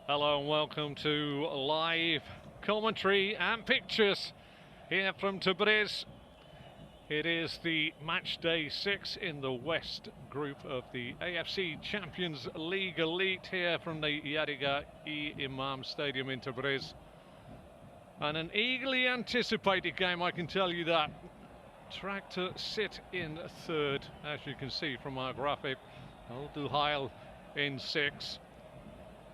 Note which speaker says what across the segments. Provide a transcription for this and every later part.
Speaker 1: Hello and welcome to live commentary and pictures here from Tabriz. It is the match day 6 in the West group of the AFC Champions League Elite here from the Yadiga-e-Imam Stadium in Tabriz. And an eagerly anticipated game, I can tell you that. Tractor sit in third, as you can see from our graphic. Duhail in 6.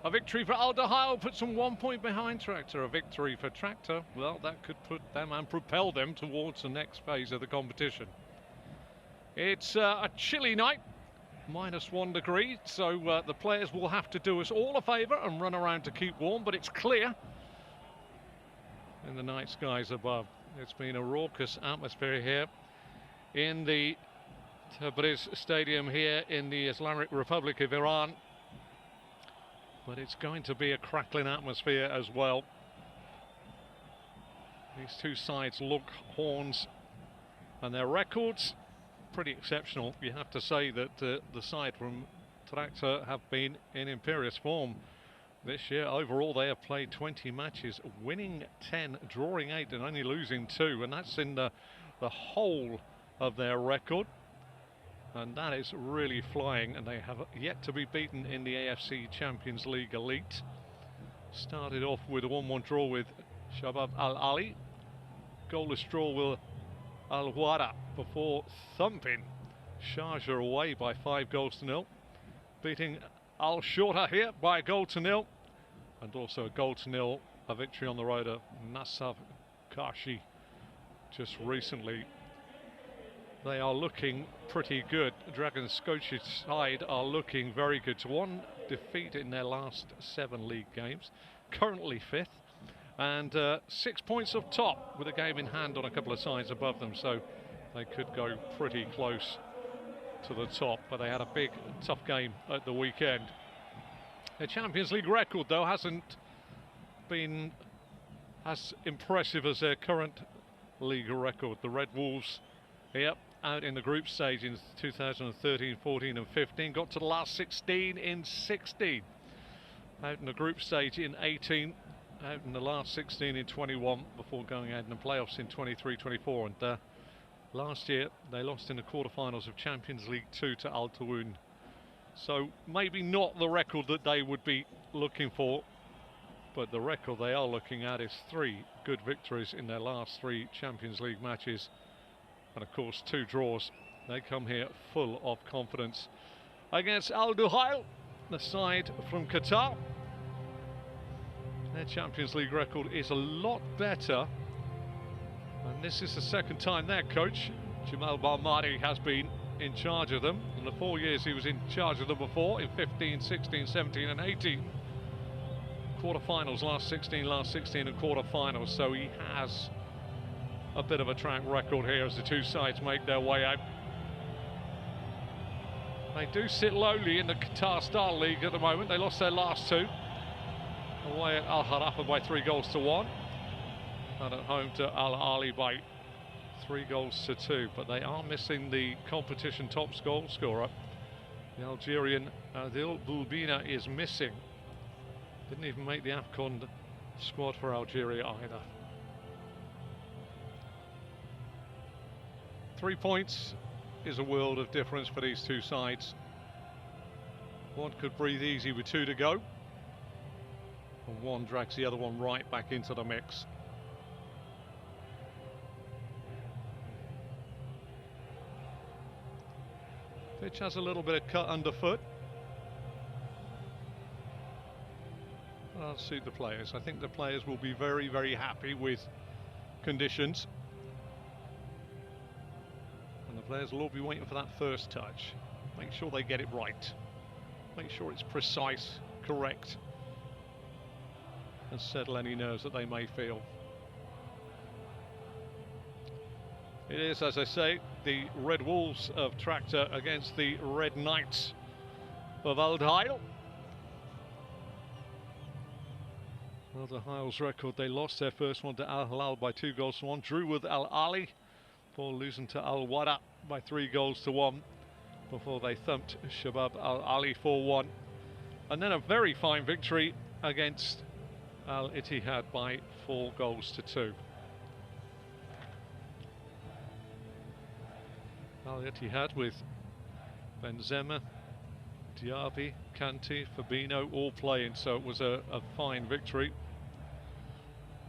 Speaker 1: A victory for Duhail puts them 1 point behind Tractor. A victory for Tractor, well, that could put them and propel them towards the next phase of the competition. It's a chilly night, -1 degree, so the players will have to do us all a favour and run around to keep warm, but it's clear in the night skies above. It's been a raucous atmosphere here in the Tabriz Stadium here in the Islamic Republic of Iran. But it's going to be a crackling atmosphere as well. These two sides look horns, and their records pretty exceptional. You have to say that the side from Tractor have been in imperious form this year. Overall, they have played 20 matches, winning 10, drawing 8, and only losing 2, and that's in the whole of their record. And that is really flying, and they have yet to be beaten in the AFC Champions League Elite. Started off with a 1-1 draw with Shabab Al-Ali. Goalless draw with Al-Wara before thumping Sharjah away by 5-0, beating Al-Shorta here by 1-0, and also a 0-0, a victory on the road of Nasaf Kashi just recently. They are looking pretty good. Dragon Scotia's side are looking very good. 1 defeat in their last 7 league games, currently 5th, and 6 points up top with a game in hand on a couple of sides above them, so they could go pretty close to the top, but they had a big, tough game at the weekend. Their Champions League record, though, hasn't been as impressive as their current league record. The Red Wolves, yep, out in the group stage in 2013, 14 and 15, got to the last 16 in 16. Out in the group stage in 18, out in the last 16 in 21, before going out in the playoffs in 23, 24. And last year they lost in the quarterfinals of Champions League 2 to Al Tawoun. So maybe not the record that they would be looking for, but the record they are looking at is 3 good victories in their last 3 Champions League matches. And of course 2 draws. They come here full of confidence against Al Duhail, the side from Qatar. Their Champions League record is a lot better, and this is the second time their coach Jamal Balmari has been in charge of them. In the 4 years he was in charge of them before, in 15, 16, 17 and 18. Quarterfinals, last 16 and quarterfinals, so he has a bit of a track record here as the two sides make their way out. They do sit lowly in the Qatar Star League at the moment. They lost their last 2 away at Al Harafa by 3-1, and at home to Al Ali by 3-2. But they are missing the competition top goal scorer. The Algerian Adil Boulbina is missing. Didn't even make the AFCON squad for Algeria either. 3 points is a world of difference for these two sides. One could breathe easy with 2 to go, and one drags the other one right back into the mix. Pitch has a little bit of cut underfoot. That'll suit the players. I think the players will be very, very happy with conditions. And the players will all be waiting for that first touch. Make sure they get it right. Make sure it's precise, correct, and settle any nerves that they may feel. It is, as I say, the Red Wolves of Tractor against the Red Knights of Al Duhail. Al Duhail's record, they lost their first one to Al Hilal by 2-1, drew with Al Ali before losing to Al Wara by 3-1 before they thumped Shabab Al Ali 4-1. And then a very fine victory against Al Ittihad by 4 goals to 2. Al Ittihad with Benzema, Diaby, Kante, Fabinho all playing, so it was a fine victory.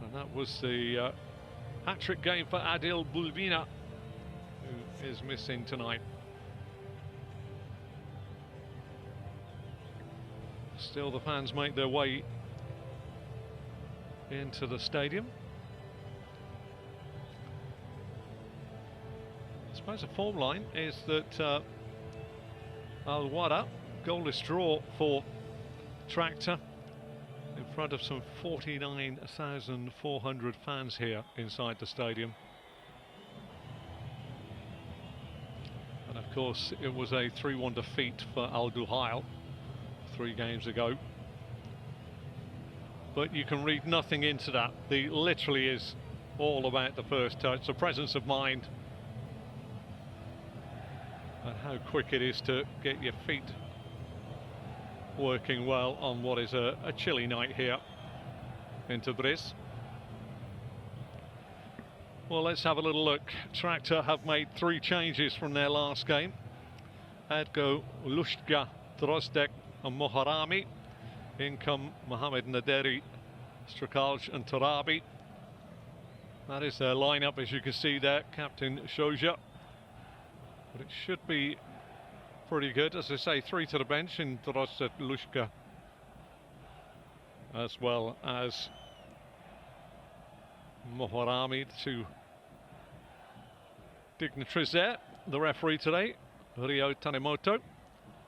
Speaker 1: And that was the hat-trick game for Adil Bulbina, who is missing tonight. Still, the fans make their way into the stadium. I suppose the form line is that Al Wada, goalless draw for Tractor, in front of some 49,400 fans here inside the stadium. And of course it was a 3-1 defeat for Al Duhail 3 games ago. But you can read nothing into that. Literally is all about the first touch, the presence of mind, and how quick it is to get your feet working well on what is a chilly night here in Tabriz. Well, let's have a little look. Tractor have made 3 changes from their last game. Adgo, Lushka, Drozdek and Moharami. In come Mohamed Naderi, Strakalj and Tarabi. That is their lineup, as you can see there, Captain Shoja. But it should be pretty good. As I say, 3 to the bench in Drozdek, Lushka, as well as Moharami, the 2 dignitaries there. The referee today, Ryo Tanemoto,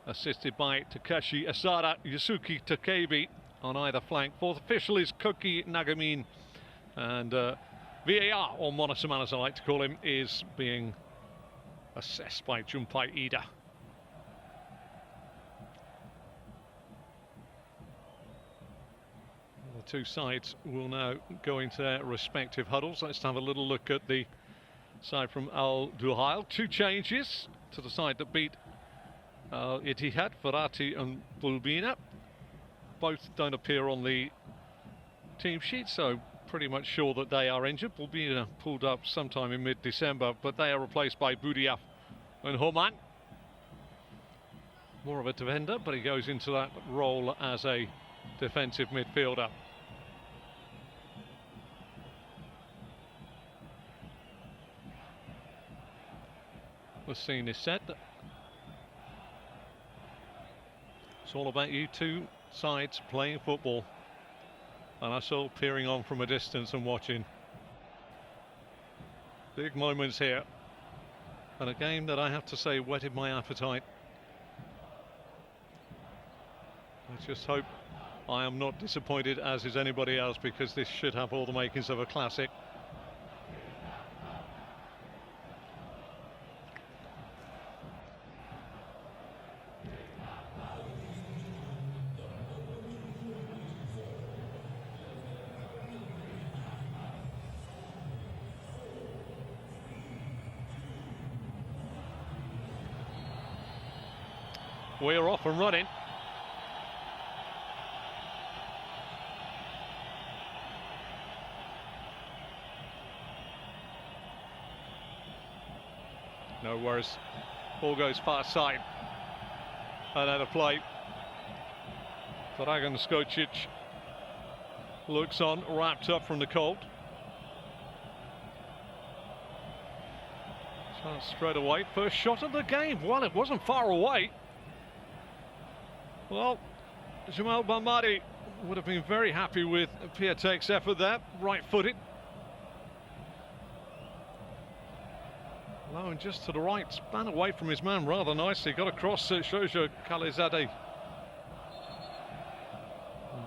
Speaker 1: assisted by Takashi Asada, Yusuke Takebi on either flank. 4th official is Koki Nagamin, and VAR, or Monosaman as I like to call him, is being assessed by Junpai Ida. The 2 sides will now go into their respective huddles. Let's have a little look at the side from Al Duhail. 2 changes to the side that beat Ittihad, Farati and Bulbina. Both don't appear on the team sheet, so pretty much sure that they are injured. Bulbina pulled up sometime in mid-December, but they are replaced by Budiaf and Homan. More of a defender, but he goes into that role as a defensive midfielder. The scene is set. It's all about you 2 sides playing football, and us all peering on from a distance and watching. Big moments here, and a game that I have to say whetted my appetite. I just hope I am not disappointed, as is anybody else, because this should have all the makings of a classic. We're off and running. No worries. Ball goes far side. Another play. Dragan Skocic looks on, wrapped up from the cold. Chance straight away. First shot of the game. Well, it wasn't far away. Well, Jamal Bamadi would have been very happy with Piatek's effort there, right-footed. Low and just to the right, span away from his man rather nicely, got across Shoja Khalezadeh.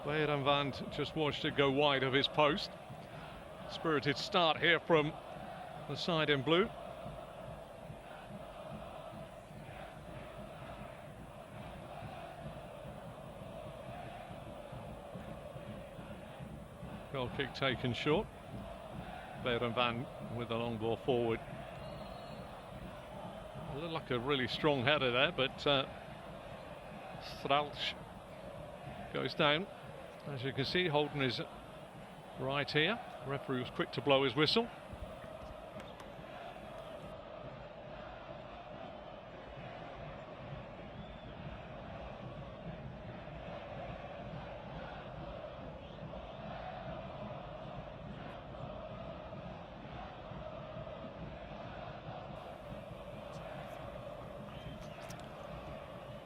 Speaker 1: Bayramvand just watched it go wide of his post. Spirited start here from the side in blue. Goal kick taken short. Bayramvand with the long ball forward. It looked like a really strong header there, but Stralch goes down. As you can see, Holden is right here. The referee was quick to blow his whistle.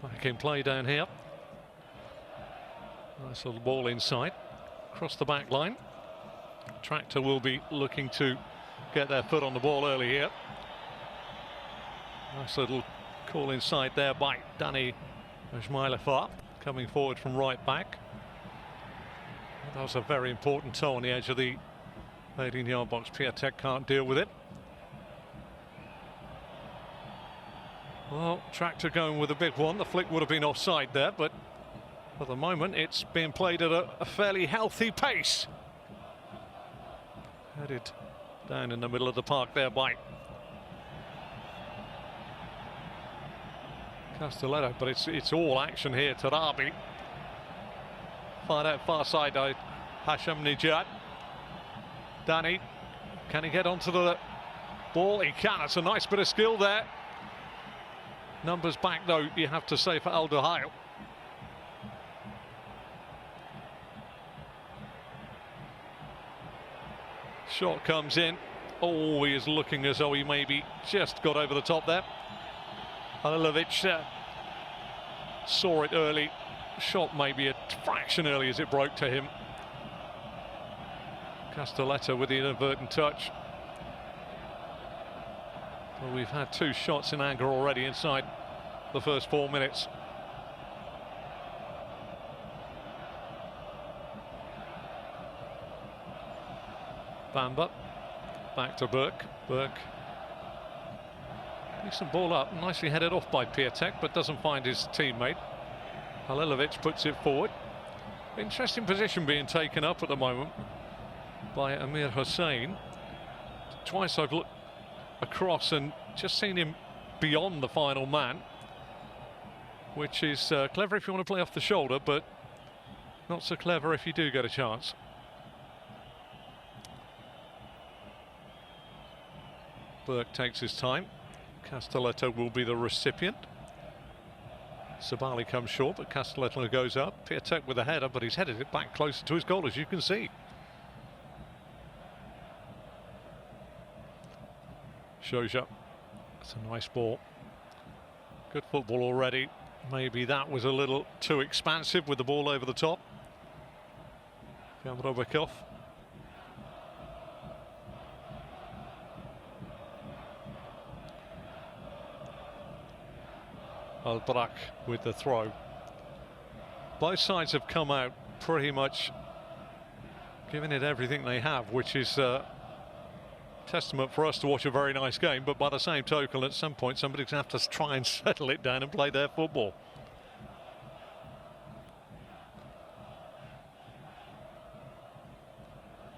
Speaker 1: Back in play down here. Nice little ball inside, across the back line. Tractor will be looking to get their foot on the ball early here. Nice little call inside there by Danny Ismailafar, coming forward from right back. That was a very important toe on the edge of the 18-yard box. Piatek can't deal with it. Well, Tractor going with a big one. The flick would have been offside there, but for the moment it's being played at a fairly healthy pace. Headed down in the middle of the park there by Castelletto, but it's all action here. Tarabi fired out far side by Hasham Nijat. Danny, can he get onto the ball? He can. It's a nice bit of skill there. Numbers back though, you have to say, for Al Duhail. Shot comes in. Oh, he is looking as though he maybe just got over the top there. Halilovic saw it early. Shot maybe a fraction early as it broke to him. Castelletto with the inadvertent touch. Well, we've had 2 shots in anger already inside the first 4 minutes. Bamba back to Burke. Burke, decent ball up, nicely headed off by Piatek, but doesn't find his teammate. Halilovic puts it forward. Interesting position being taken up at the moment by Amir Hussain. Twice I've looked across and just seen him beyond the final man, which is clever if you want to play off the shoulder, but not so clever if you do get a chance. Burke takes his time. Castelletto will be the recipient. Sabali comes short, but Castelletto goes up. Piatek with a header, but he's headed it back closer to his goal, as you can see. Shoja, that's a nice ball. Good football already. Maybe that was a little too expansive with the ball over the top. Gamrobekov. Al-Brak with the throw. Both sides have come out pretty much giving it everything they have, which is testament for us to watch a very nice game, but by the same token, at some point somebody's going to have to try and settle it down and play their football.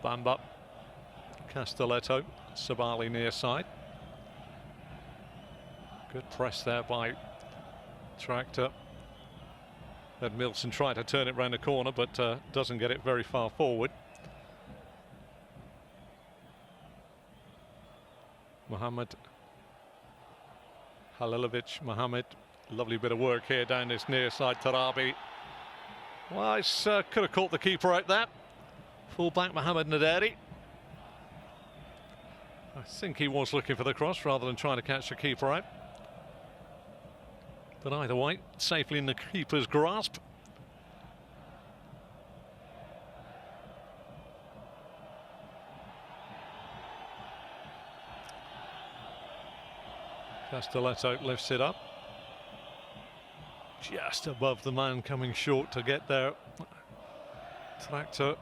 Speaker 1: Bamba, Castelletto, Sabali near side. Good press there by Tractor. Ed Milson tried to turn it round the corner, but doesn't get it very far forward. Mohammed Halilovic, Mohammed, lovely bit of work here down this near side. Tarabi, well, it's could have caught the keeper out there. Full-back Mohammed Naderi. I think he was looking for the cross rather than trying to catch the keeper out. But either way, safely in the keeper's grasp. Castelletto lifts it up. Just above the man coming short to get there. Tractor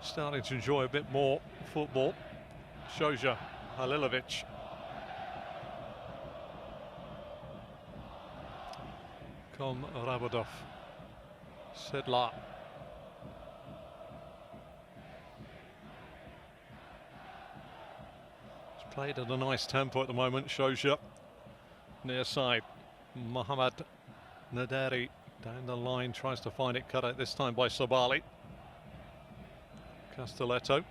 Speaker 1: starting to enjoy a bit more football. Shoja, Halilovic. Kom Rabadov. Sedla. It's played at a nice tempo at the moment. Shoja near side. Mohammed Naderi down the line, tries to find it, cut out this time by Sabali. Castelletto.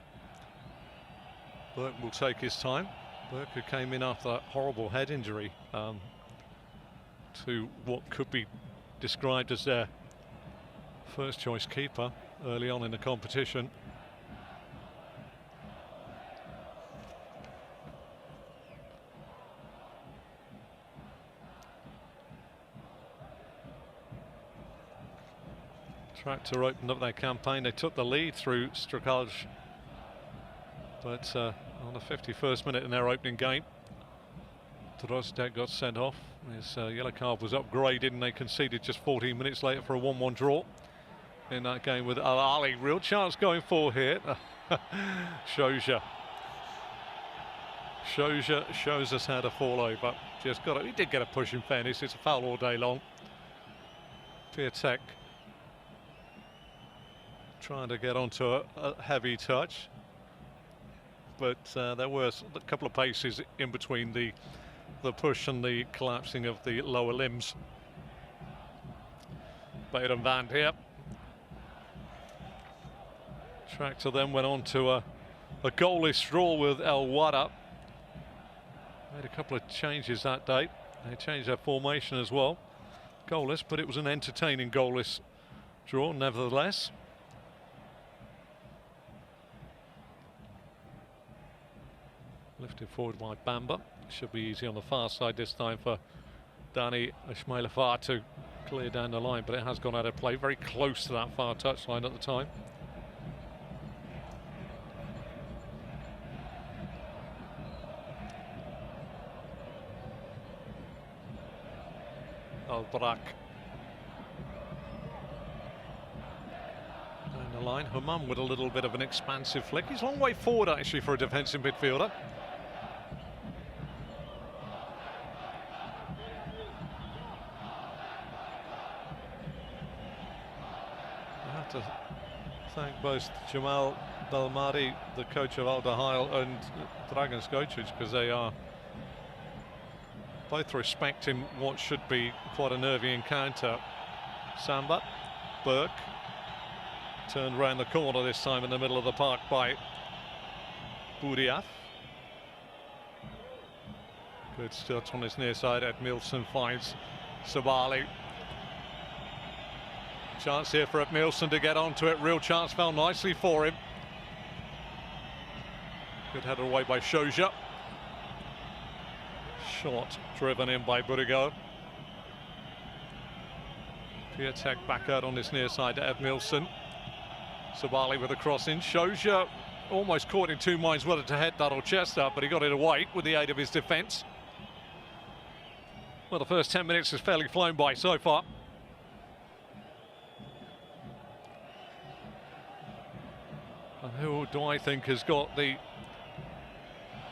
Speaker 1: Burke will take his time. Burke, who came in after that horrible head injury to what could be described as their first choice keeper early on in the competition. Tractor opened up their campaign. They took the lead through Strukalj, but on the 51st minute in their opening game, Drozdek got sent off. His yellow card was upgraded and they conceded just 14 minutes later for a 1-1 draw in that game with Al Ali. Real chance going for here. Shows us how to fall over. Just got it. He did get a push, in fairness. It's a foul all day long. Piatek trying to get onto a heavy touch, but there were a couple of paces in between the push and the collapsing of the lower limbs. Baden Van here. Tractor then went on to a goalless draw with El Wada. Made a couple of changes that day. They changed their formation as well. Goalless, but it was an entertaining goalless draw nevertheless. Lifted forward by Bamba. Should be easy on the far side this time for Dani Ismailafar to clear down the line, but it has gone out of play. Very close to that far touchline at the time. Al-Barak down the line. Humam with a little bit of an expansive flick. He's a long way forward actually for a defensive midfielder. To thank both Jamal Belmadi, the coach of Al Duhail, and Dragan Skocic, because they are both respecting what should be quite a nervy encounter. Samba, Burke, turned round the corner this time in the middle of the park by Boudiaf. Good touch on his near side. Edmilson finds Sabali. Chance here for Edmilson to get onto it. Real chance, fell nicely for him. Good header away by Shoja. Shot driven in by Burigo. Piatek back out on his near side to Edmilson. Sabali with a cross in. Shoja almost caught in two minds whether to head that or chest up, but he got it away with the aid of his defence. Well, the first 10 minutes has fairly flown by so far. And who do I think has got the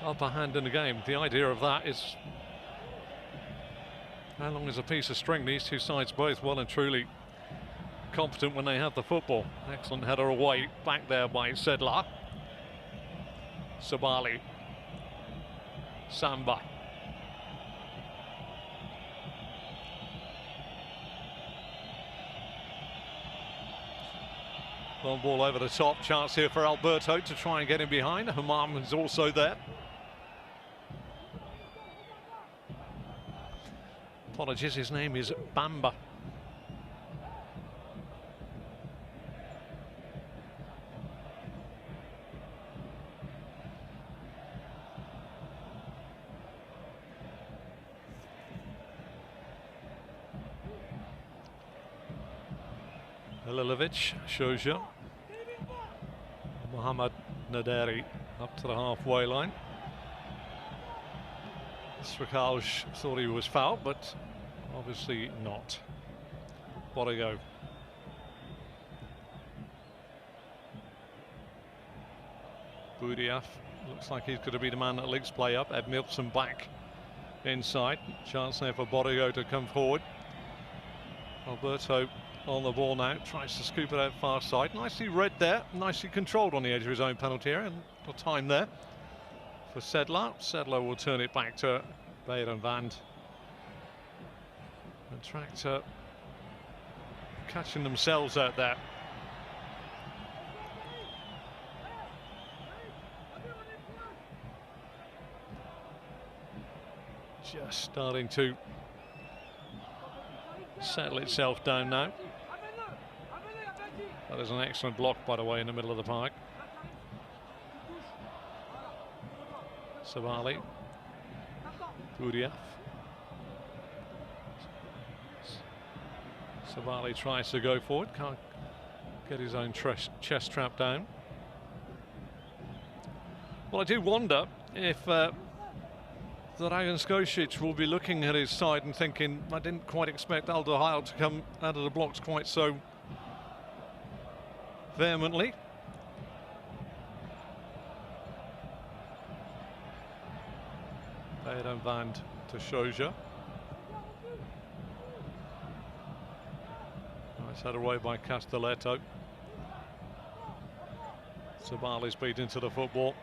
Speaker 1: upper hand in the game? The idea of that is how long is a piece of string? These two sides both well and truly competent when they have the football. Excellent header away, back there by Sedlar. Sabali. Samba. Long ball over the top, chance here for Alberto to try and get him behind. Humam is also there. Apologies, his name is Bamba. Halilovic, Shoja, Mohamed Naderi up to the halfway line. Strukalj thought he was fouled, but obviously not. Bodigo. Boudiaf looks like he's going to be the man that links play up. Edmilson back inside. Chance there for Bodigo to come forward. Alberto on the ball now, tries to scoop it out far side. Nicely read there, nicely controlled on the edge of his own penalty area, and the time there for Sedlar. Sedlar will turn it back to Baden Van. And Tractor catching themselves out there. just starting to settle itself down now. That is an excellent block, by the way, in the middle of the park. Savali, Duhail. Savali tries to go forward, can't get his own chest trap down. Well, I do wonder if Duhail will be looking at his side and thinking, I didn't quite expect Duhail to come out of the blocks quite so vehemently. They don't band to Shoja. Nice head away by Castelletto. Savali's beat into the football.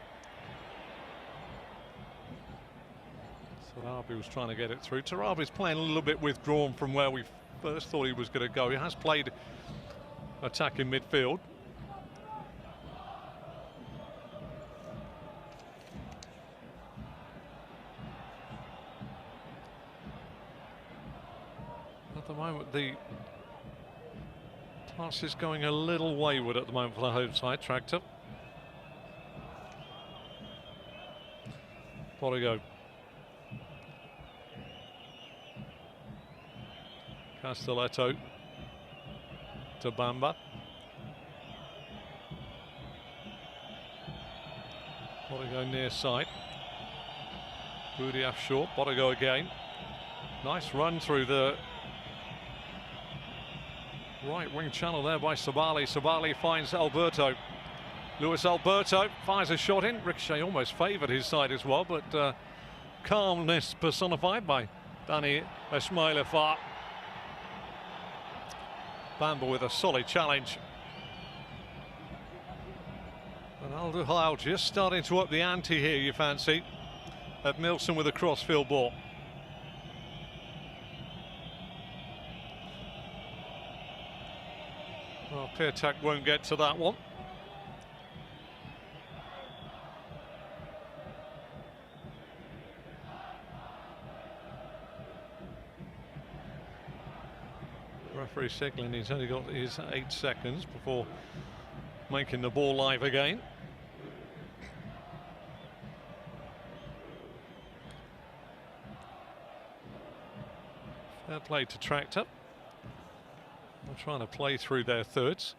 Speaker 1: Tarabi was trying to get it through. Tarabi's playing a little bit withdrawn from where we first thought he was going to go. He has played attack in midfield. At the moment, the pass is going a little wayward at the moment for the home side. Tractor. Bodigo. Castelletto to Bamba. Bodigo near side. Duhail short. Bodigo again. Nice run through the right wing channel there by Savali. Savali finds Alberto. Luis Alberto fires a shot in. Ricochet almost favoured his side as well, but calmness personified by Dani Ismailova. Bamba with a solid challenge. And Duhail just starting to up the ante here, you fancy, at Milson with a crossfield ball. Well, Piatek won't get to that one. Referee signalling he's only got his 8 seconds before making the ball live again. Fair play to Tractor. They're trying to play through their thirds.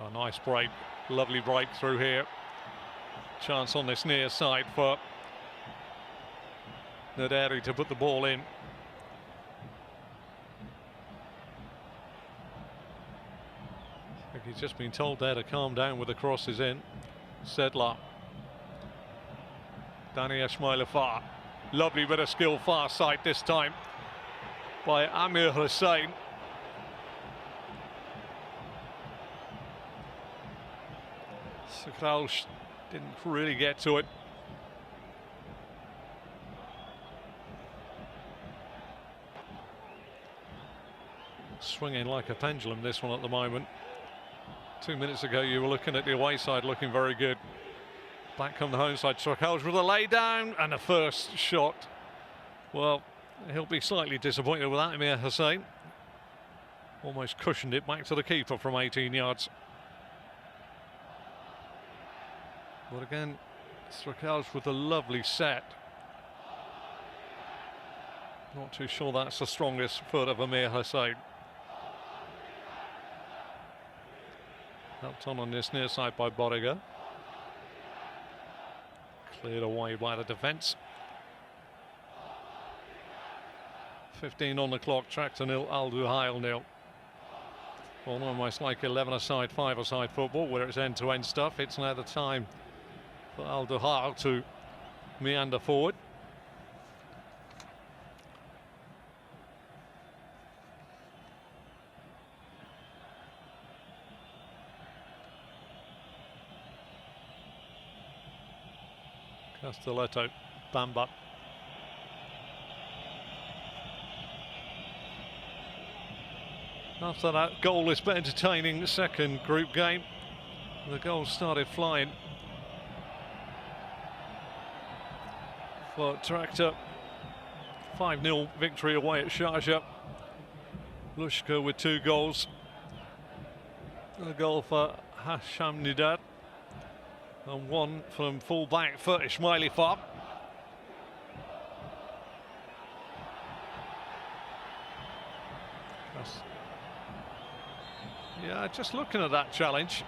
Speaker 1: Oh, nice break, lovely breakthrough here. Chance on this near side for Naderi to put the ball in. I think he's just been told there to calm down with the crosses in. Sedlar. Dani Ismailova. Lovely bit of skill far side this time by Amir Hussain. Kraus didn't really get to it. Swinging like a pendulum, this one at the moment. 2 minutes ago you were looking at the away side looking very good. Back come the home side. Kraus with a lay down and a first shot. Well, he'll be slightly disappointed with that, Amir Hussain. Almost cushioned it back to the keeper from 18 yards. But again, Kraus with a lovely set. Not too sure that's the strongest foot of Amir Hussain. Helped on this near side by Bodiger. Cleared away by the defence. 15 on the clock. Tractor nil, Duhail nil. Well, almost like 11-a-side, 5-a-side football where it's end-to-end stuff. It's now the time for Duhail to meander forward. Castelletto, Bamba. After that goalless but entertaining second group game, the goals started flying. for Tractor. 5-0 victory away at Sharjah. Lushka with 2 goals. A goal for Hasham Nidad and 1 from full-back for Ismaili Fab. Yeah, just looking at that challenge,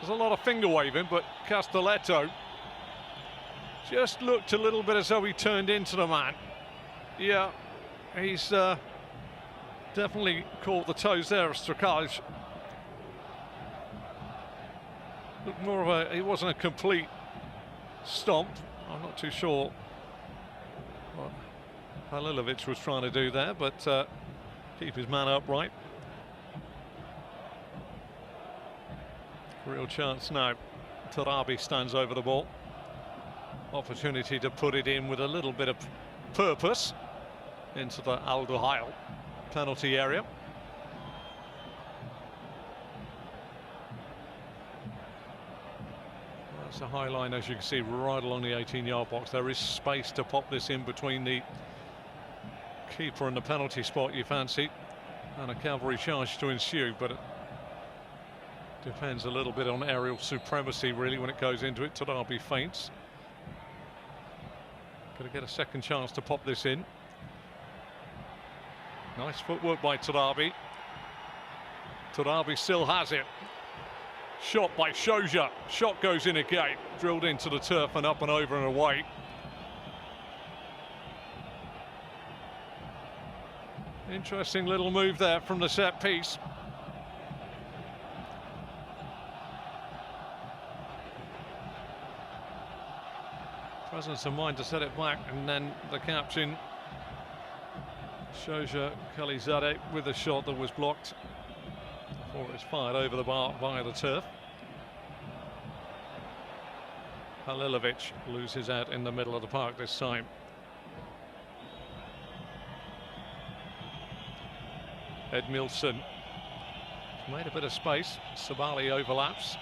Speaker 1: there's a lot of finger waving, but Castelletto just looked a little bit as though he turned into the man. Yeah, he's definitely caught the toes there of Strakaj. Looked more of a, it wasn't a complete stomp. I'm not too sure what Halilovic was trying to do there, but keep his man upright. Real chance now. Tarabi stands over the ball. Opportunity to put it in with a little bit of purpose into the Al Duhail penalty area. That's a high line, as you can see, right along the 18-yard box. There is space to pop this in between the keeper and the penalty spot you fancy, and a cavalry charge to ensue, but it depends a little bit on aerial supremacy really when it goes into it. Tarabi feints. Going to get a second chance to pop this in. Nice footwork by Tarabi. Tarabi still has it. Shot by Shoja. Shot goes in again. Drilled into the turf and up and over and away. Interesting little move there from the set piece. Presence of mind to set it back, and then the captain Shoja Khalizadeh with a shot that was blocked before it's fired over the bar via the turf. Halilovic loses out in the middle of the park this time. Edmilson made a bit of space. Sabali overlaps.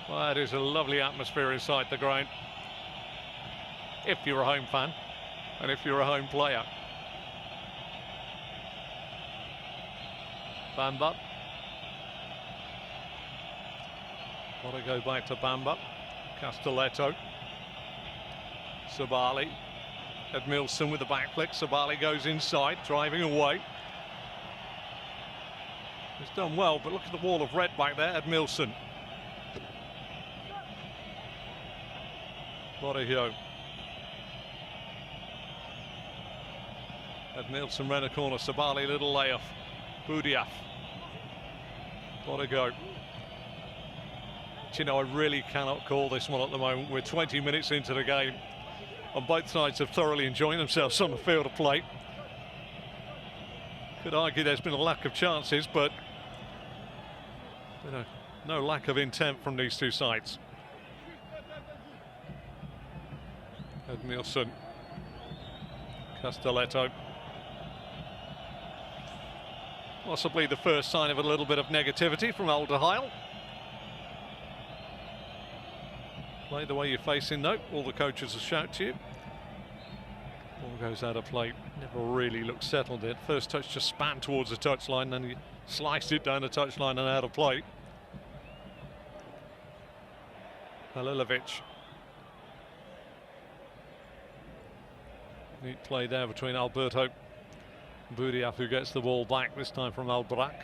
Speaker 1: Well, it is a lovely atmosphere inside the ground, if you're a home fan and if you're a home player. Bamba. Want to go back to Bamba. Castelletto. Sabali. Edmilson with the back flick. Sabali goes inside, driving away. He's done well, but look at the wall of red back there. Edmilson. Duhail. Edmilson ran a corner. Sabali, little layoff. Boudiaf. Duhail. You know, I really cannot call this one at the moment. We're 20 minutes into the game, and both sides have thoroughly enjoyed themselves on the field of play. Could argue there's been a lack of chances, but no lack of intent from these two sides. Edmilson. Castelletto. Possibly the first sign of a little bit of negativity from Al Duhail. Play the way you're facing, though. All the coaches will shout to you. Ball goes out of play. Never really looked settled it. First touch just span towards the touchline, then he sliced it down the touchline and out of play. Halilovic. Neat play there between Alberto and Boudiaf, who gets the ball back, this time from Albrak.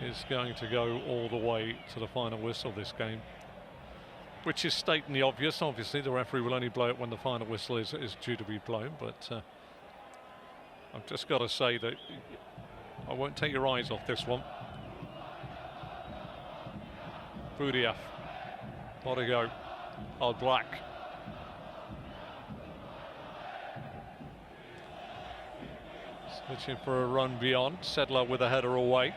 Speaker 1: Is going to go all the way to the final whistle this game, which is stating the obvious. Obviously the referee will only blow it when the final whistle is due to be blown, but I've just got to say that I won't take your eyes off this one. Boudiaf. Duhail. Albrak. Switching for a run beyond. Sedler with a header away.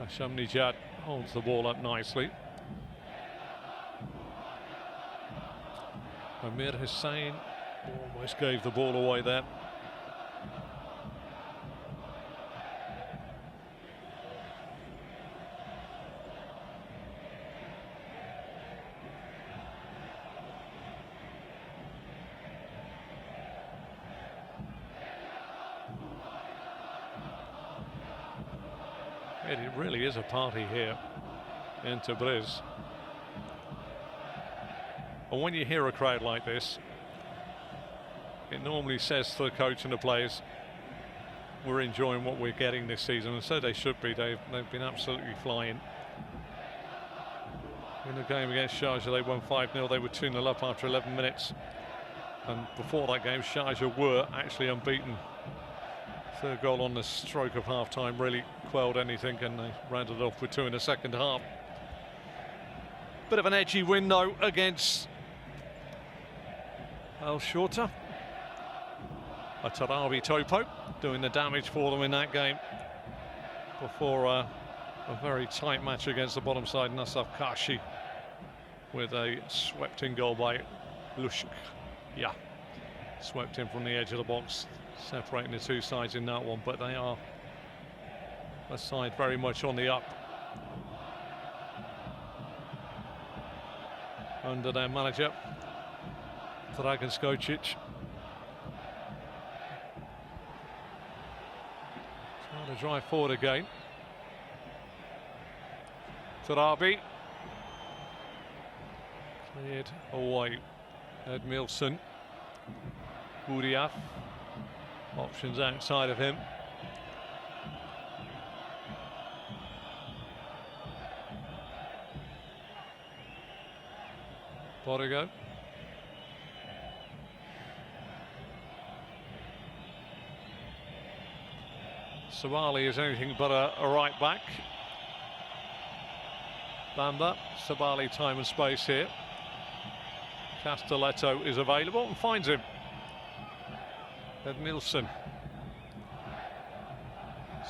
Speaker 1: Hashamnijad holds the ball up nicely. Amir Hussain almost gave the ball away there. It really is a party here in Tabriz. And when you hear a crowd like this, it normally says to the coach and the players, we're enjoying what we're getting this season, and so they should be. They've been absolutely flying. In the game against Sharjah, they won 5-0. They were 2-0 up after 11 minutes. And before that game, Sharjah were actually unbeaten. Third goal on the stroke of half-time really quelled anything, and they rounded off with 2 in the second half. Bit of an edgy win, though, against Al Shorta. A Tarabi Topo doing the damage for them in that game before a very tight match against the bottom side, Nasaf Kashi, with a swept-in goal by Lushk. Yeah, swept in from the edge of the box, separating the two sides in that one, but they are a side very much on the up under their manager Dragan Skocic. Trying to drive forward again. Tarabi cleared away. Edmilson, Buriaf, options outside of him. Bodigo. Sabali is anything but a right back. Bamba, Sabali time and space here. Castelletto is available and finds him. Edmilson.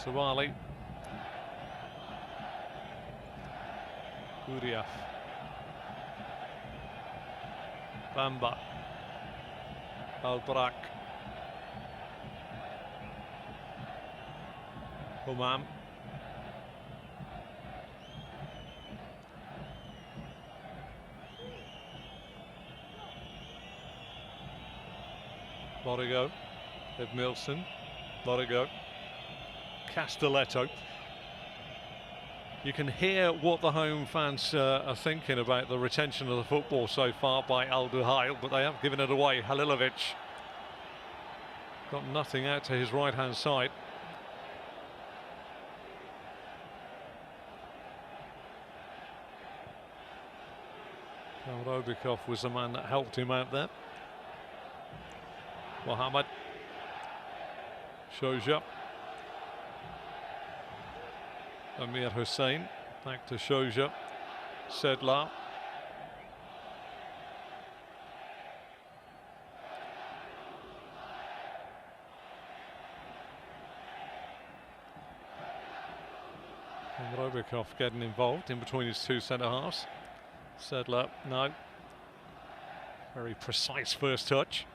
Speaker 1: Sabali. Buriaf. Bamba. Al-Barak. Humam. Bodigo. Edmilson. Bodigo. Castelletto. You can hear what the home fans are thinking about the retention of the football so far by Al Duhail, but they have given it away. Halilovic got nothing out to his right hand side. Robikov was the man that helped him out there. Mohamed Shoja. Amir Hussain back to Shoja. Sedlar. And Robikov getting involved in between his two centre halves. Sedlar, no. Very precise first touch.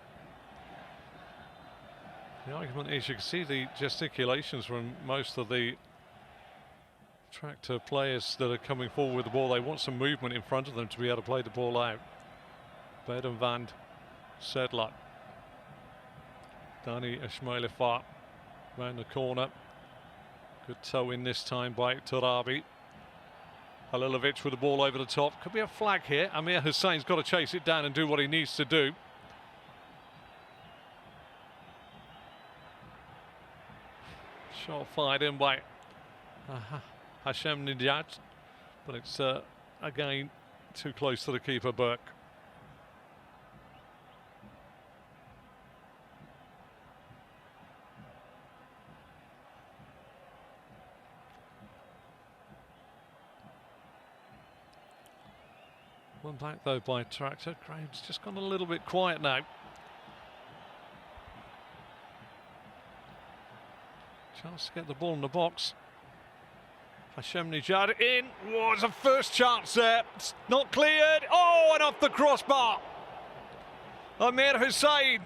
Speaker 1: The argument is you can see the gesticulations from most of the Tractor players that are coming forward with the ball. They want some movement in front of them to be able to play the ball out. Bedenvand, Sedlar. Dani Ismailifar round the corner. Good toe in this time by Tarabi. Halilovic with the ball over the top. Could be a flag here. Amir Hussain's got to chase it down and do what he needs to do. Shot fired in by Hashamnijad, but it's again too close to the keeper, Burke. One back though by Tractor. Graham's just gone a little bit quiet now. Chance to get the ball in the box. Hashemnejad in. Was a first chance there. It's not cleared. Oh, and off the crossbar. Amir Hussain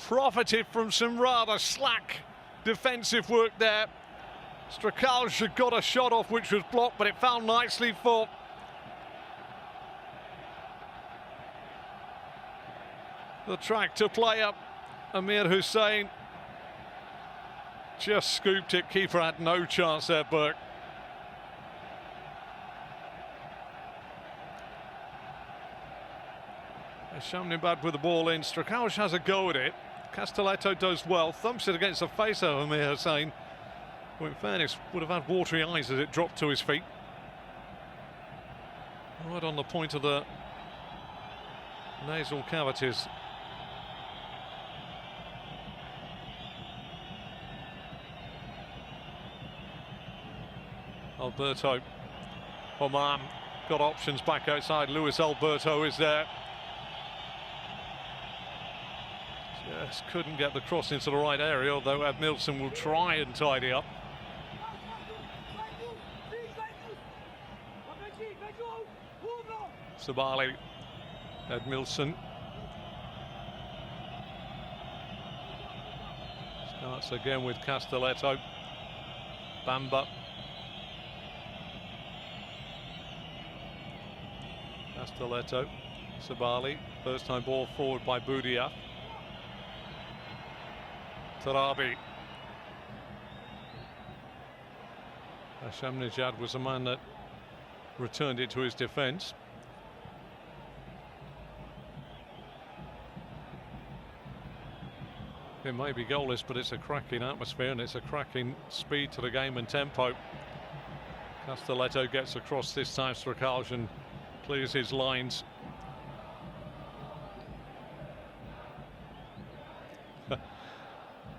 Speaker 1: profited from some rather slack defensive work there. Strakalj got a shot off which was blocked, but it found nicely for the tractor player. Amir Hussain just scooped it. Keeper had no chance there, Burke. Shamnibad with the ball in. Strakalj has a go at it. Castelletto does well, thumps it against the face of Amir Hussain, who in fairness would have had watery eyes as it dropped to his feet. Right on the point of the nasal cavities. Alberto Oman got options back outside. Luis Alberto is there. Just couldn't get the cross into the right area, although Edmilson will try and tidy up. Sabali, Edmilson. Starts again with Castelletto. Bamba. Castelletto. Sabali. First time ball forward by Boudia. Tarabi. Hashemnejad was the man that returned it to his defence. It may be goalless, but it's a cracking atmosphere and it's a cracking speed to the game and tempo. Castelletto gets across this time. Strakalj and clears his lines.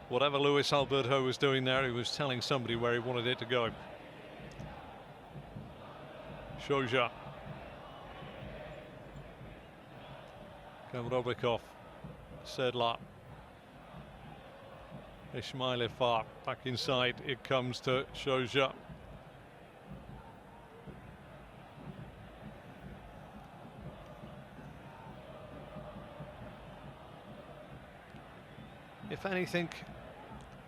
Speaker 1: Whatever Luis Alberto was doing there, he was telling somebody where he wanted it to go. Shoja. Kamrobikov. Sedlar. Ismailov back inside. It comes to Shoja. If anything,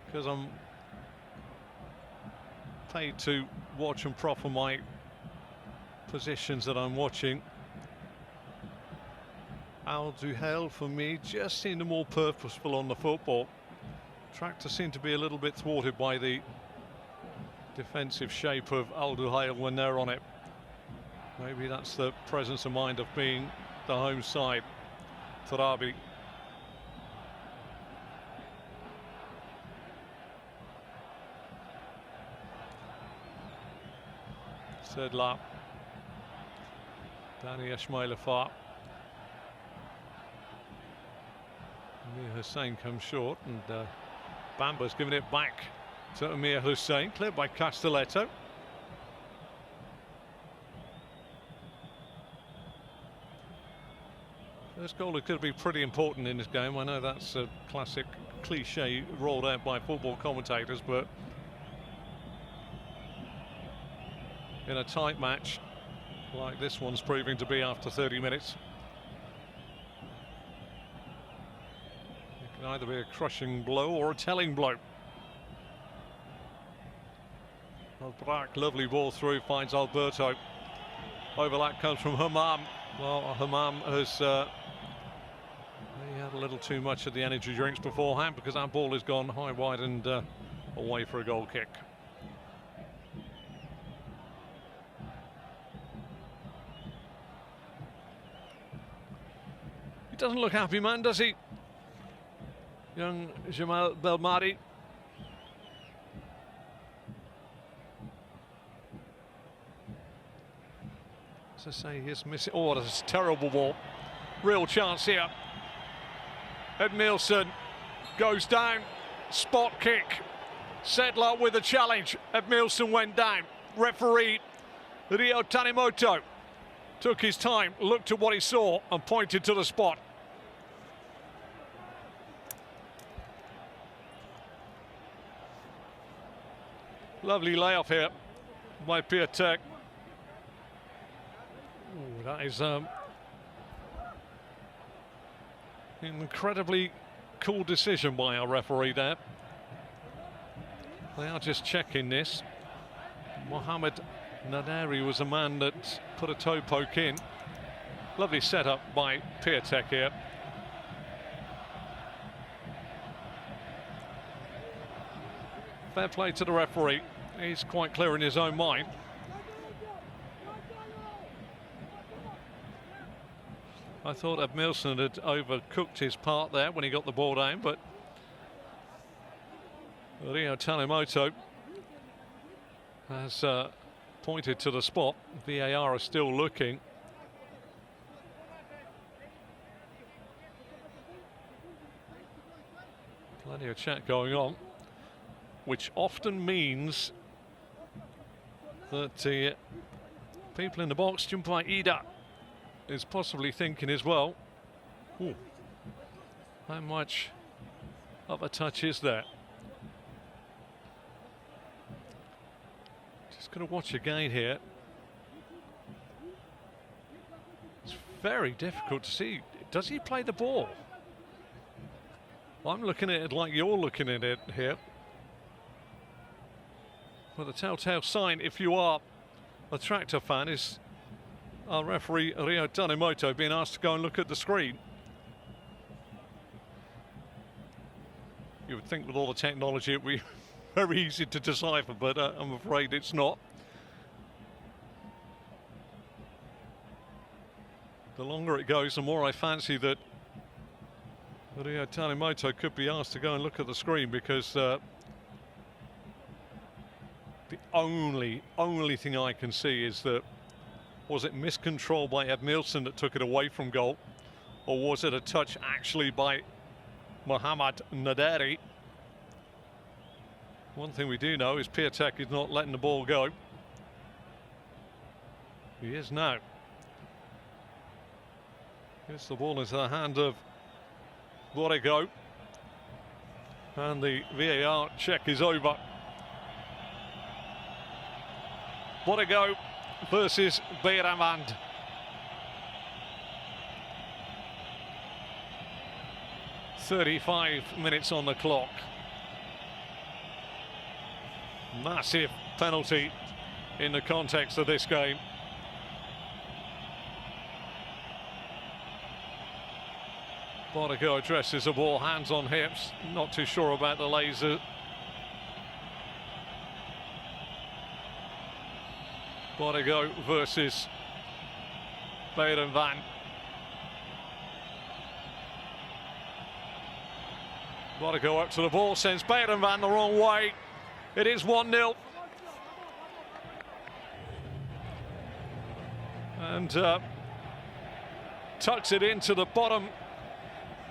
Speaker 1: because I'm paid to watch and proffer my positions that I'm watching, Al Duhail for me just seemed more purposeful on the football. Tractor seemed to be a little bit thwarted by the defensive shape of Al Duhail when they're on it. Maybe that's the presence of mind of being the home side. Tarabi. Sedlar. Danny Ismailov. Amir Hussain comes short, and Bamba's giving it back to Amir Hussain, cleared by Castelletto. This goal could be pretty important in this game. I know that's a classic cliche rolled out by football commentators, but in a tight match like this one's proving to be after 30 minutes, it can either be a crushing blow or a telling blow. Albrak, lovely ball through, finds Alberto. Overlap comes from Hammam. Well, Hammam has he had a little too much of the energy drinks beforehand, because that ball has gone high, wide and away for a goal kick. He doesn't look happy, man, does he? Young Jamal Belmadi. As I say, he's missing. Oh, that's a terrible ball. Real chance here. Edmilson goes down. Spot kick. Sedlar with a challenge. Edmilson went down. Referee Rio Tanimoto took his time, looked at what he saw and pointed to the spot. Lovely layoff here by Piatek. That is incredibly cool decision by our referee there. They are just checking this. Mohamed Naderi was a man that put a toe poke in. Lovely setup by Piatek here. Fair play to the referee. He's quite clear in his own mind. I thought Edmilson had overcooked his part there when he got the ball down, but Rio Tanimoto has pointed to the spot. VAR are still looking. Plenty of chat going on, which often means that the people in the box, Junpai Ida, is possibly thinking as well, ooh, how much of a touch is there? Just going to watch again here. It's very difficult to see. Does he play the ball? I'm looking at it like you're looking at it here. Well, the telltale sign, if you are a Tractor fan, is our referee Rio Tanimoto being asked to go and look at the screen. You would think with all the technology it would be very easy to decipher, but I'm afraid it's not. The longer it goes, the more I fancy that Rio Tanimoto could be asked to go and look at the screen, because the only thing I can see is that, was it miscontrol by Edmilson that took it away from goal, or was it a touch actually by Mohamed Naderi? One thing we do know is Piatek is not letting the ball go. He is now. Gets the ball into the hand of Borrego, and the VAR check is over. Borrego versus Beiramand. "35 minutes on the clock." Massive penalty in the context of this game. Borrego addresses the ball, hands on hips, not too sure about the laser. Borrego versus Beiramand. Borrego up to the ball, sends Beiramand the wrong way. It is 1-0. And tucks it into the bottom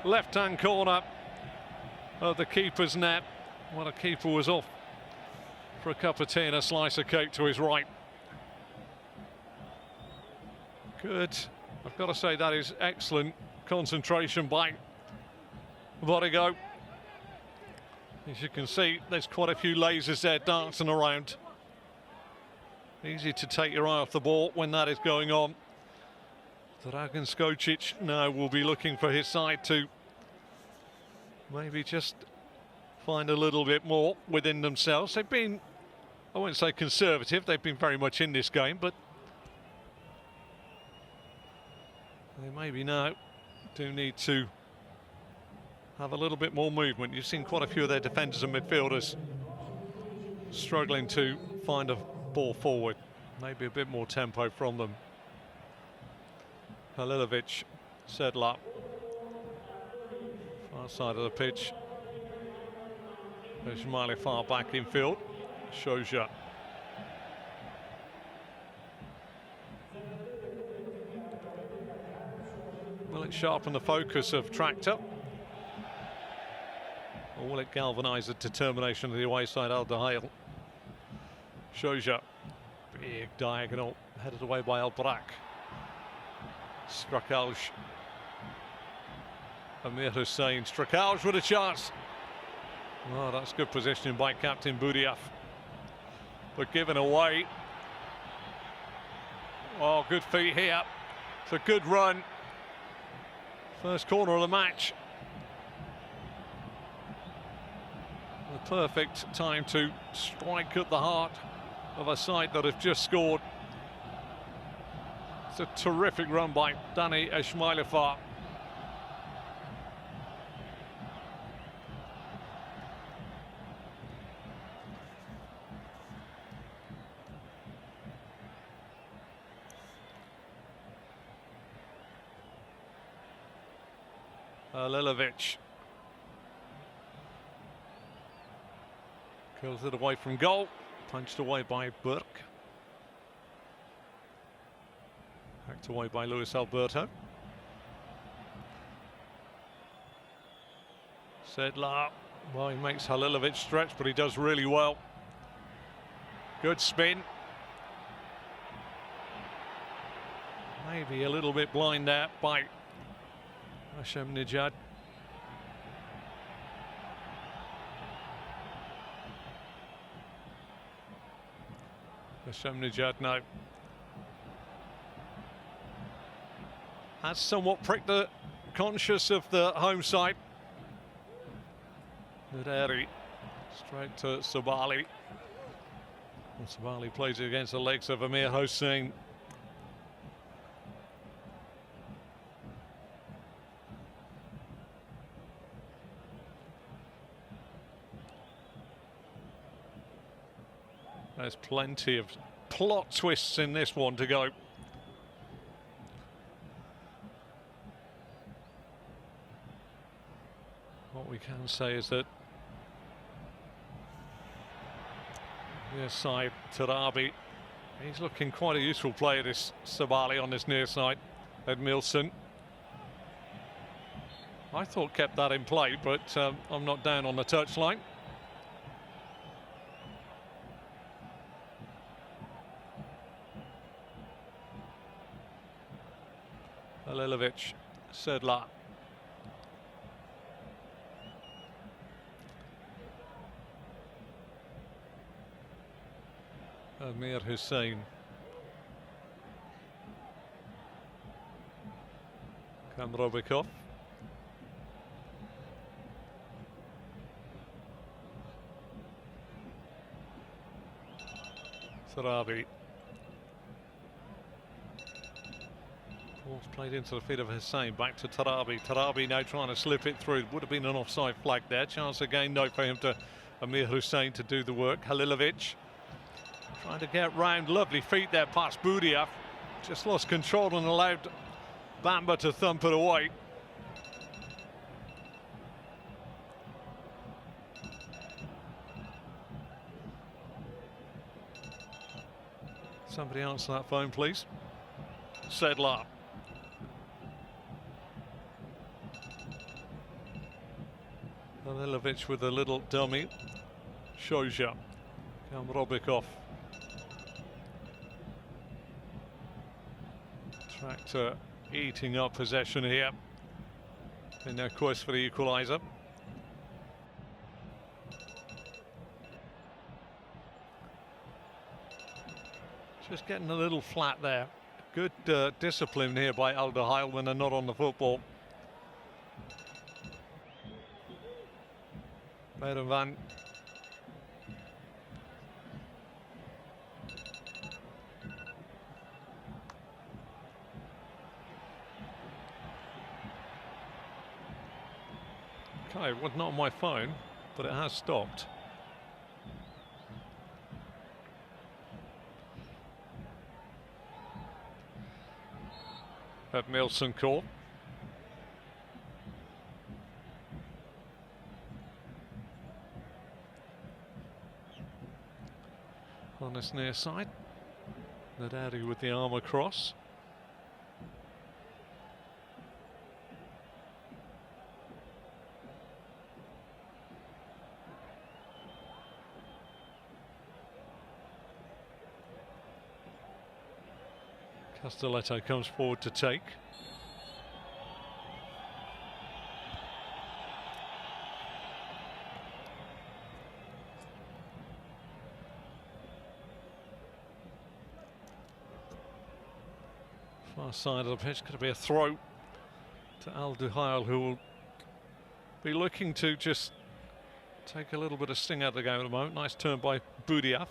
Speaker 1: left-hand corner of the keeper's net. Well, the keeper was off for a cup of tea and a slice of cake to his right. Good. I've got to say that is excellent concentration by Borrego. As you can see, there's quite a few lasers there dancing around. Easy to take your eye off the ball when that is going on. Dragan Skocic now will be looking for his side to maybe just find a little bit more within themselves. They've been, I won't say conservative, they've been very much in this game, but they maybe now do need to have a little bit more movement. You've seen quite a few of their defenders and midfielders struggling to find a ball forward. Maybe a bit more tempo from them. Halilovic, Sedlar, far side of the pitch. There's Miley far back in field. Shoja. Will it sharpen the focus of Tractor? Or will it galvanise the determination of the away side, Al Duhail? Shoja, big diagonal, headed away by Al Brak. Strakalj. Amir Hussein. Strakalj with a chance. Oh, that's good positioning by Captain Boudiaf. but given away. Oh, good feet here. It's a good run. First corner of the match. The perfect time to strike at the heart of a side that have just scored. It's a terrific run by Dani Ismailova. Lilovic kills it away from goal, punched away by Burke, hacked away by Luis Alberto. Sedlar, well, he makes Halilovic stretch, but he does really well. Good spin. Maybe a little bit blind out by Hashem Nijad. Hashem Nijad now has somewhat pricked the conscience of the home side. Naderi straight to Sabali. And Sabali plays it against the legs of Amir Hossain. There's plenty of plot twists in this one to go. What we can say is that near side Tarabi, he's looking quite a useful player, this Sabali, on this near side. Edmilson, I thought kept that in play, but I'm not down on the touchline. Halilovic, Sedlar. Amir Hossain. Kamrobikov. Sarabi. Ball's played into the feet of Hossain, back to Tarabi. Tarabi now trying to slip it through. Would have been an offside flag there. Chance again, no, for him to Amir Hossain to do the work. Halilovic trying to get round. Lovely feet there past Budia. Just lost control and allowed Bamba to thump it away. Somebody answer that phone, please. Sedlar. Halilovic with a little dummy. Shoja. Kamrobikov. Tractor eating up possession here in their quest for the equaliser. Just getting a little flat there. Good discipline here by Al Duhail when they're not on the football. Berenvan. Okay, it was not on my phone, but it has stopped. Edmilson call. On this near side, Naderi with the arm across. Castelletto comes forward to take. Far side of the pitch, going to be a throw to Duhail, who will be looking to just take a little bit of sting out of the game at the moment. Nice turn by Duhail.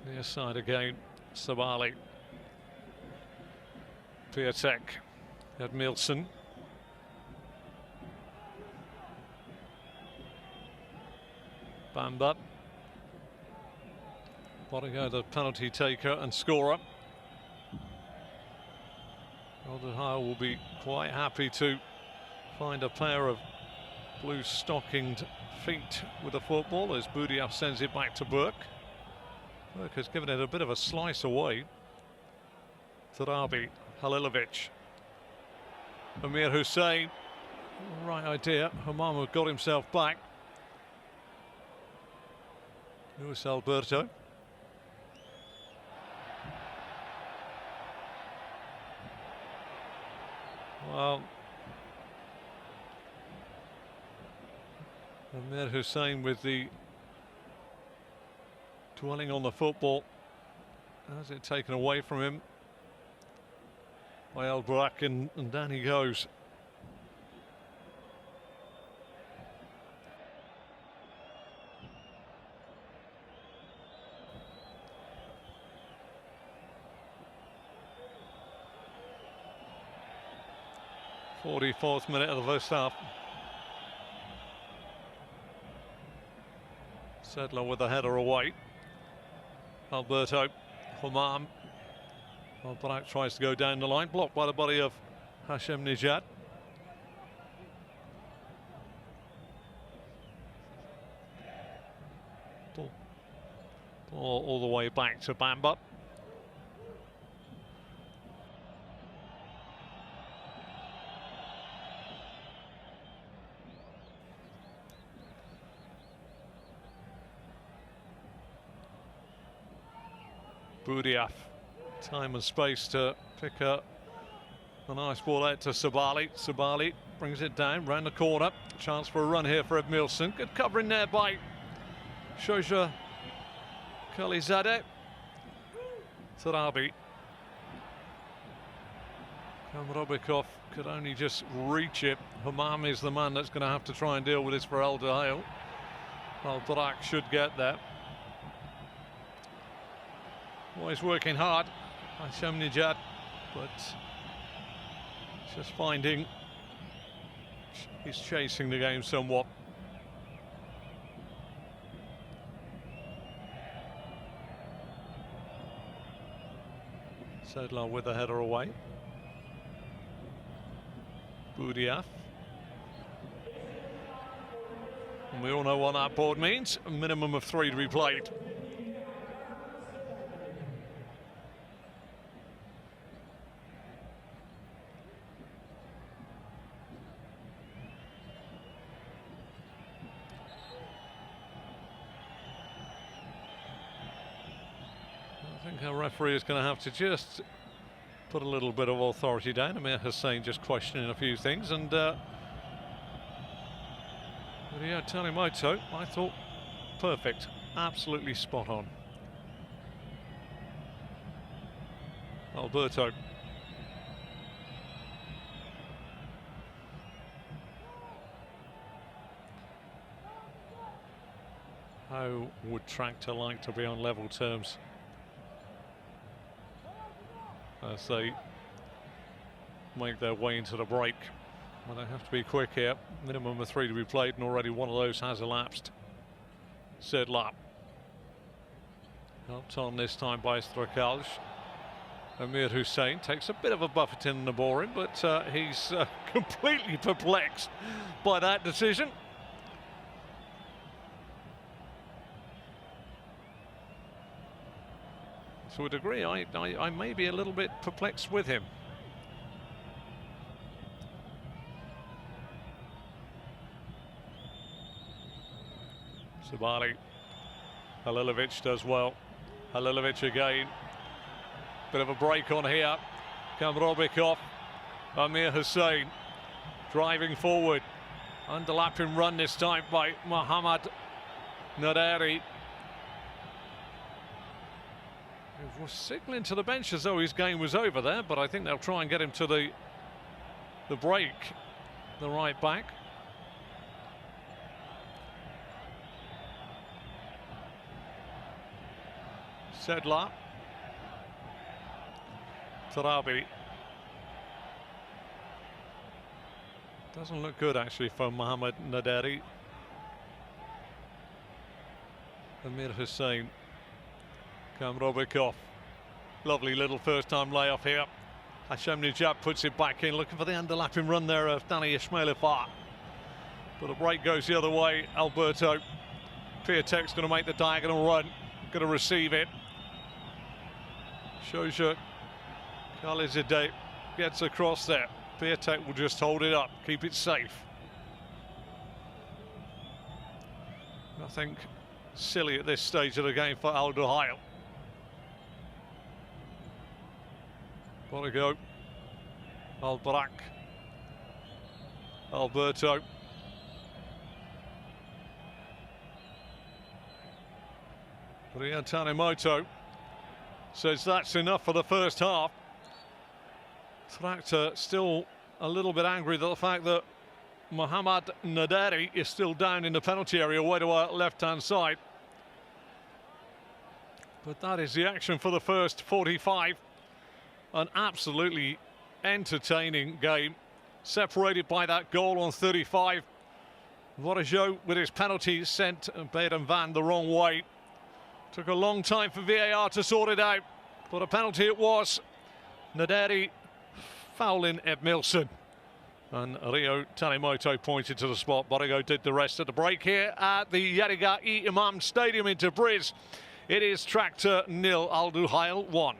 Speaker 1: Near side again, Sabali, Piatek, Edmilson, Bamba, Bodigo, the penalty taker and scorer. Duhail will be quite happy to find a pair of blue stockinged feet with the football as Duhail sends it back to Burke. Burke has given it a bit of a slice away. Tarabi, Halilovic, Amir Hussein, right idea. Hamama got himself back. Luis Alberto. Well, Amir Hussein with the dwelling on the football. Has it taken away from him by El Brak, and down he goes. '44th minute of the first half. Sedler with a header away. Alberto, Humam. Albrak tries to go down the line, blocked by the body of Hashem Nijad. Ball all the way back to Bamba. Duhail, time and space to pick up a nice ball out to Sabali. Sabali brings it down, round the corner. Chance for a run here for Edmilson. Good covering there by Shoja Khalizadeh. Tarabi. Kamrobikov could only just reach it. Hamam is the man that's going to have to try and deal with this for Duhail. Albrak should get there. Always working hard, Hashem Nijad, but just finding he's chasing the game somewhat. Sedlar with the header away. Duhail. And we all know what that board means, a minimum of 3 to be played. I think our referee is going to have to just put a little bit of authority down. Amir Hussein just questioning a few things, and yeah, Tanimoto, I thought perfect, absolutely spot on. Alberto. How would Tractor like to be on level terms as they make their way into the break? Well, they have to be quick here. Minimum of 3 to be played, and already one of those has elapsed. Sedlar. Helped on this time by Strakalj. Amir Hussein takes a bit of a buffeting in the boring, but he's completely perplexed by that decision. To a degree, I may be a little bit perplexed with him. Sabali. Halilovic does well. Halilovic again. Bit of a break on here. Kamrobikov. Amir Hussain driving forward. Underlapping run this time by Mohammad Naderi. He was signalling to the bench as though his game was over there, but I think they'll try and get him to the break. The right back. Sedlar. Tarabi. Doesn't look good actually for Mohammad Naderi. Amir Hussain. Kamrobikov. Lovely little first-time layoff here. Hashem Nijab puts it back in, looking for the underlapping run there of Danny Ismailifar. But the break goes the other way. Alberto Piatek's going to make the diagonal run. Going to receive it. Shoja Khalizadeh gets across there. Piatek will just hold it up, keep it safe. Nothing silly at this stage of the game for Al Duhail. Borigo, Al-Barak, Alberto. Riyad Tanimoto says that's enough for the first half. Tractor still a little bit angry at the fact that Mohammad Naderi is still down in the penalty area way to our left-hand side. But that is the action for the first 45. An absolutely entertaining game, separated by that goal on 35. Vorajo with his penalty sent Baden Van the wrong way. Took a long time for VAR to sort it out, but a penalty it was. Naderi fouling Edmilson. And Rio Tanimoto pointed to the spot. Borigo did the rest of the break here at the Yadigar-e-Imam Stadium in Tabriz. It is Tractor 0, Al Duhail 1.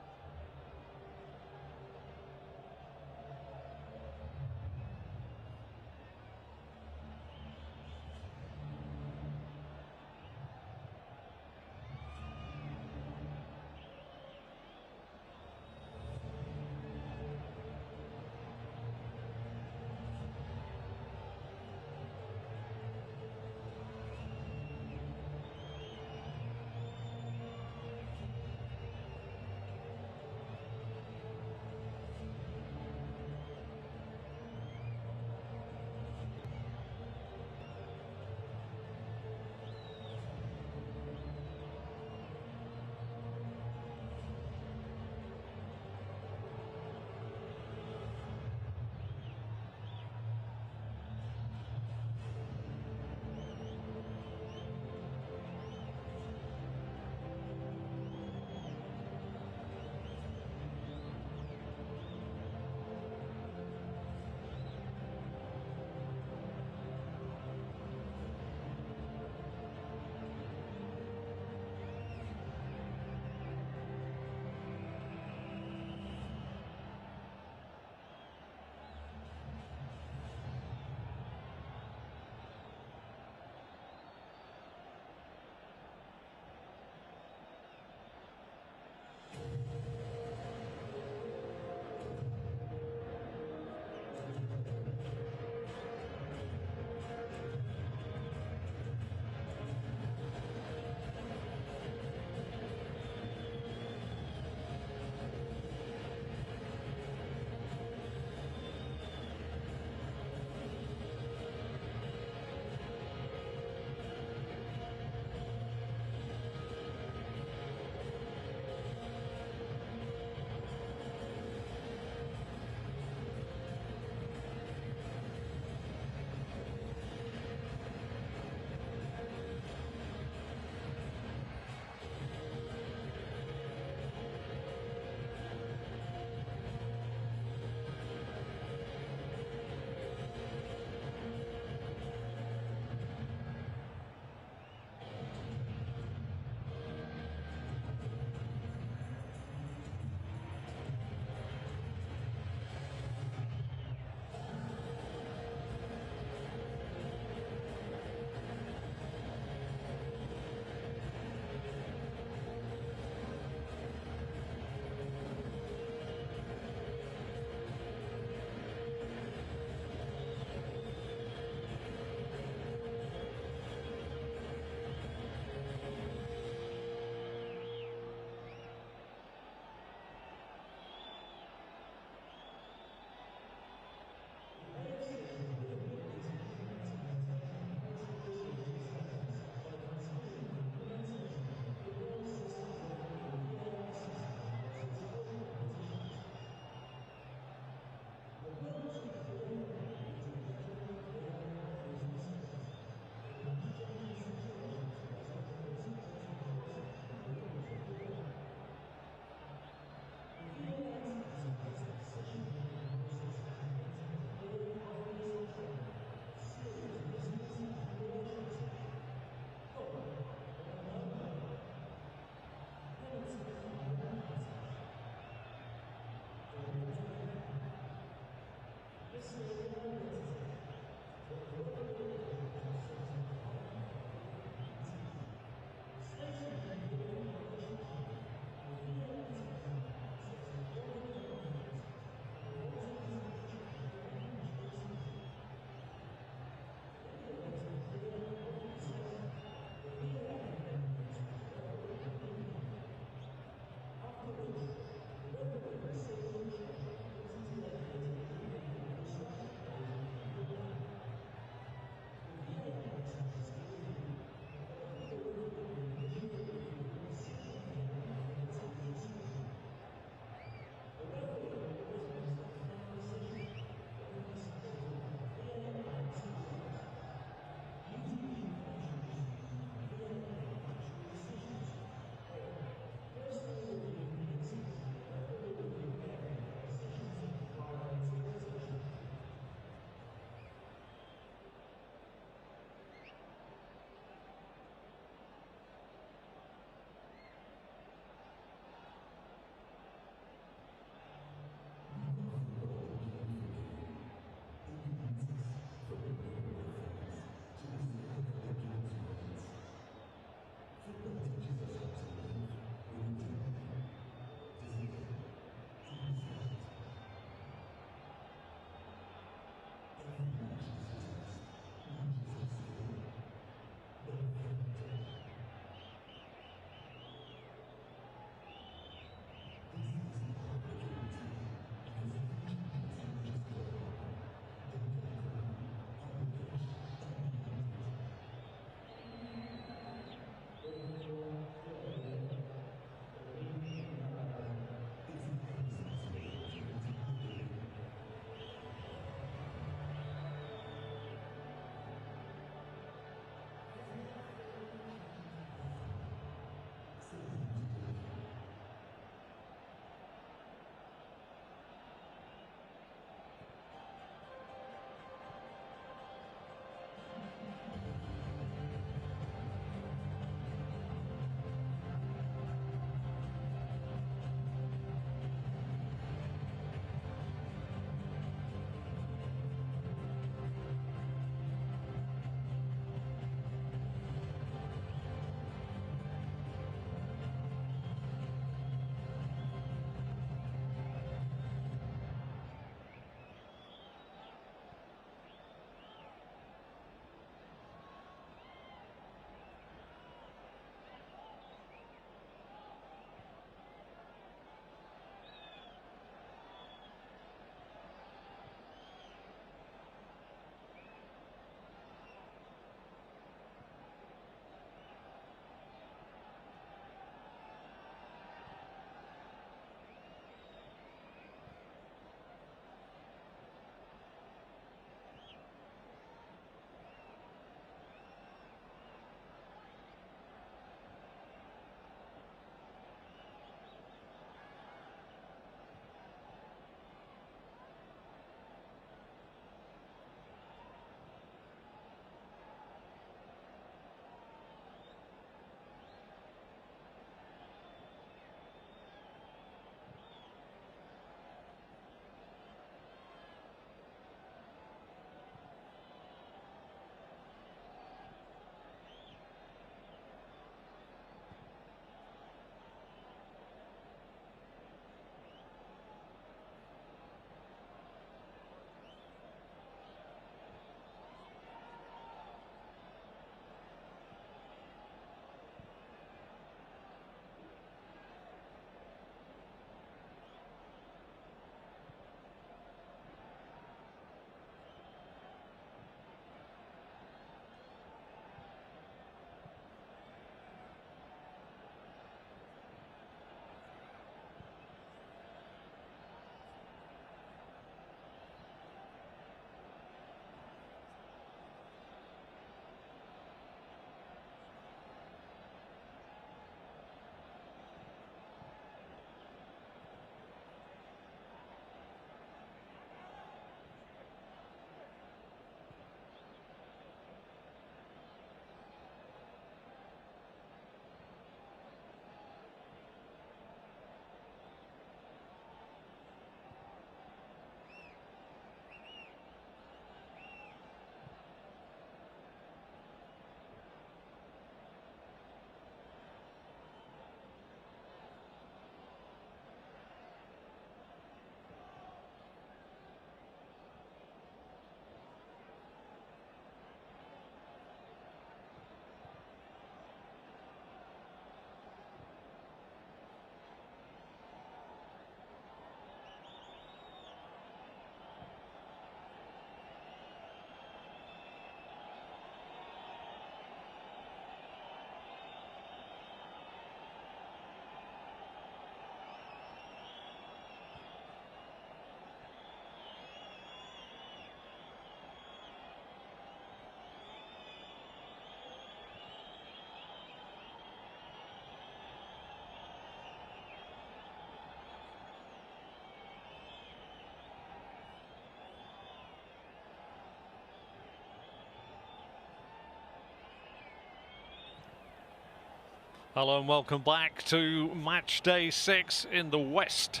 Speaker 1: Hello and welcome back to match day 6 in the West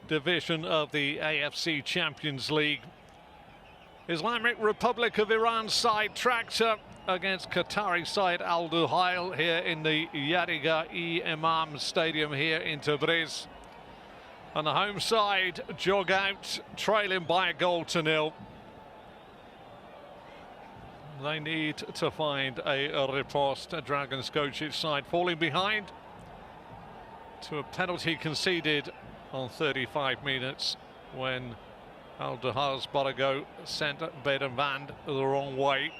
Speaker 1: division of the AFC Champions League. Islamic Republic of Iran side Tractor against Qatari side Al Duhail here in the Yadiga-e-Imam Stadium here in Tabriz. And the home side jog out, trailing by a goal to nil. They need to find a riposte. Dragon's Kocic side falling behind to a penalty conceded on 35 minutes when Al Duhail's Barago sent Bedenvand the wrong way.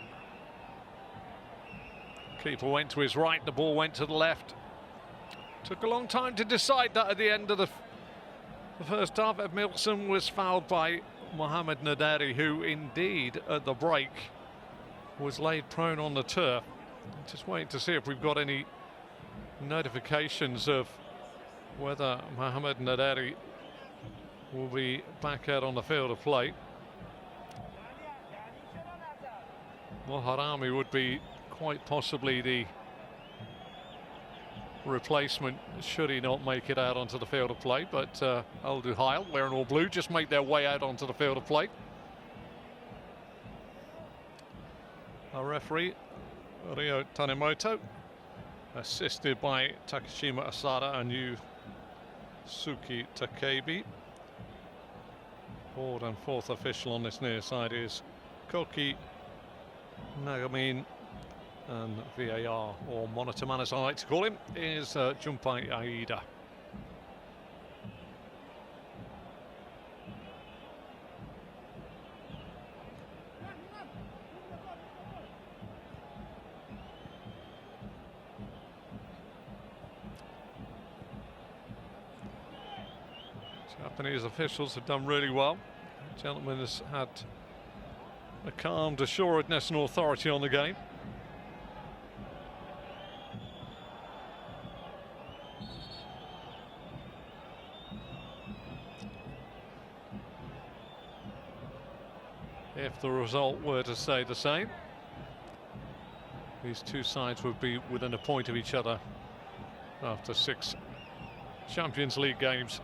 Speaker 1: Keeper went to his right, the ball went to the left. Took a long time to decide that at the end of the first half. Emilson was fouled by Mohamed Naderi, who indeed at the break was laid prone on the turf. Just waiting to see if we've got any notifications of whether Mohamed Naderi will be back out on the field of play. Moharami would be quite possibly the replacement should he not make it out onto the field of play, but Al Duhail, wearing all blue, just made their way out onto the field of play. Our referee, Ryo Tanemoto, assisted by Takashima Asada and Yusuke Takebi. Fourth and fourth official on this near side is Koki Nagamin, and VAR, or monitor man as I like to call him, is Junpai Aida. Japanese officials have done really well. The gentleman has had a calm assuredness and authority on the game. If the result were to stay the same, these two sides would be within a point of each other after 6 Champions League games.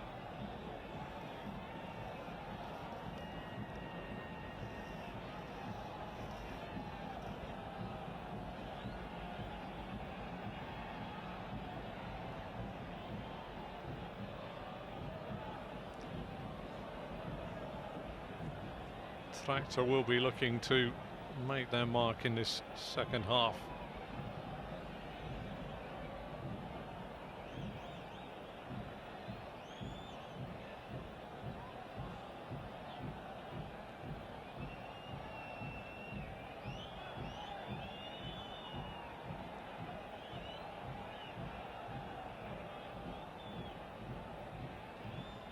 Speaker 1: Tractor will be looking to make their mark in this second half.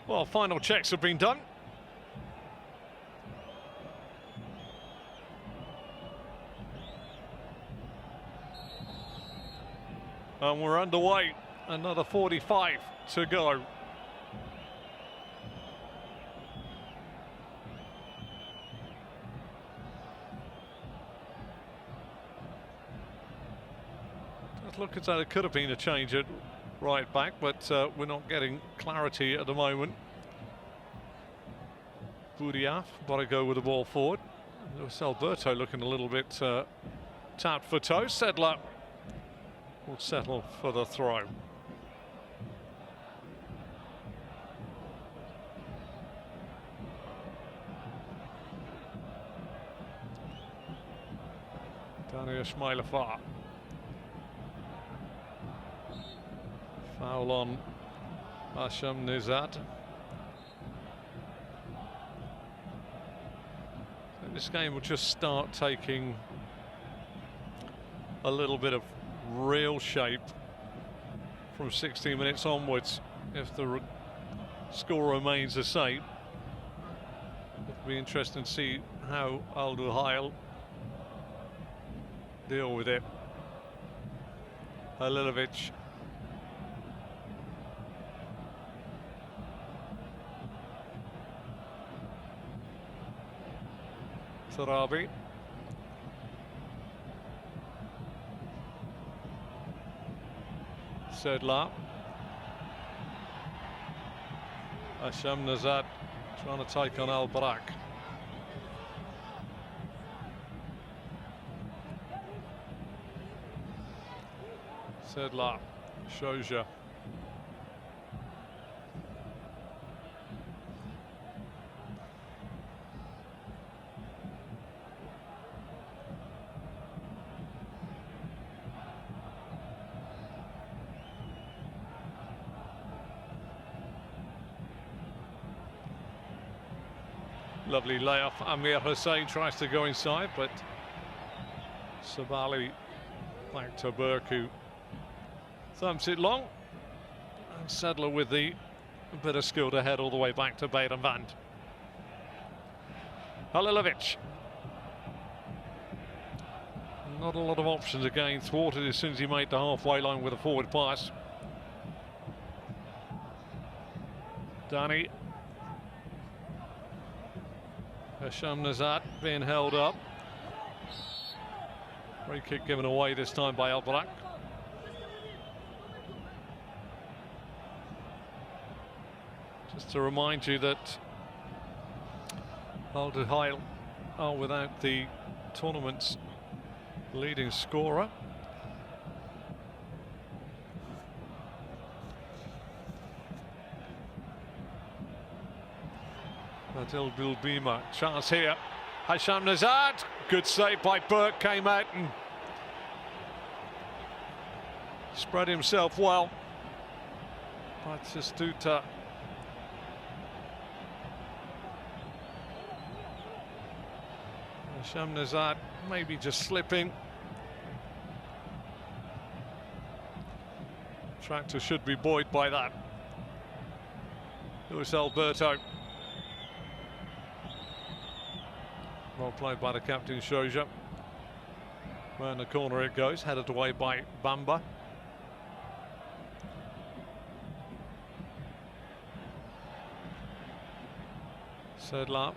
Speaker 1: Well, final checks have been done. And we're underway, another 45 to go. Does look as though there could have been a change at right back, but we're not getting clarity at the moment. Boudiaf, Barago with the ball forward. Luis Alberto looking a little bit tapped for toe. Sedler will settle for the throw. Daniel Schmeiler-Far. Foul on Hasham Nizad. This game will just start taking a little bit of real shape from 60 minutes onwards if the score remains the same. It'll be interesting to see how Al Duhail deal with it. Halilovic. Sarabi. Sedlar. Hasham Nazad trying to take on Al Barak. Sedlar, Shoja. Lovely layoff. Amir Hussain tries to go inside, but Sabali back to Burke, who thumps it long. And Sedler with the bit of skill to head all the way back to Berenvand. Halilovic. Not a lot of options again, thwarted as soon as he made the halfway line with a forward pass. Danny. Hasham Nazat being held up. Free kick given away this time by Al Barak. Just to remind you that Al Duhail are without the tournament's leading scorer. Adil Bilbima, chance here. Hasham Nazad, good save by Burke, came out and spread himself well. Batistuta. Hasham Nazad maybe just slipping. Tractor should be buoyed by that. Luis Alberto. Well played by the captain, Shoja. Round the corner it goes, headed away by Bamba. Sedlar.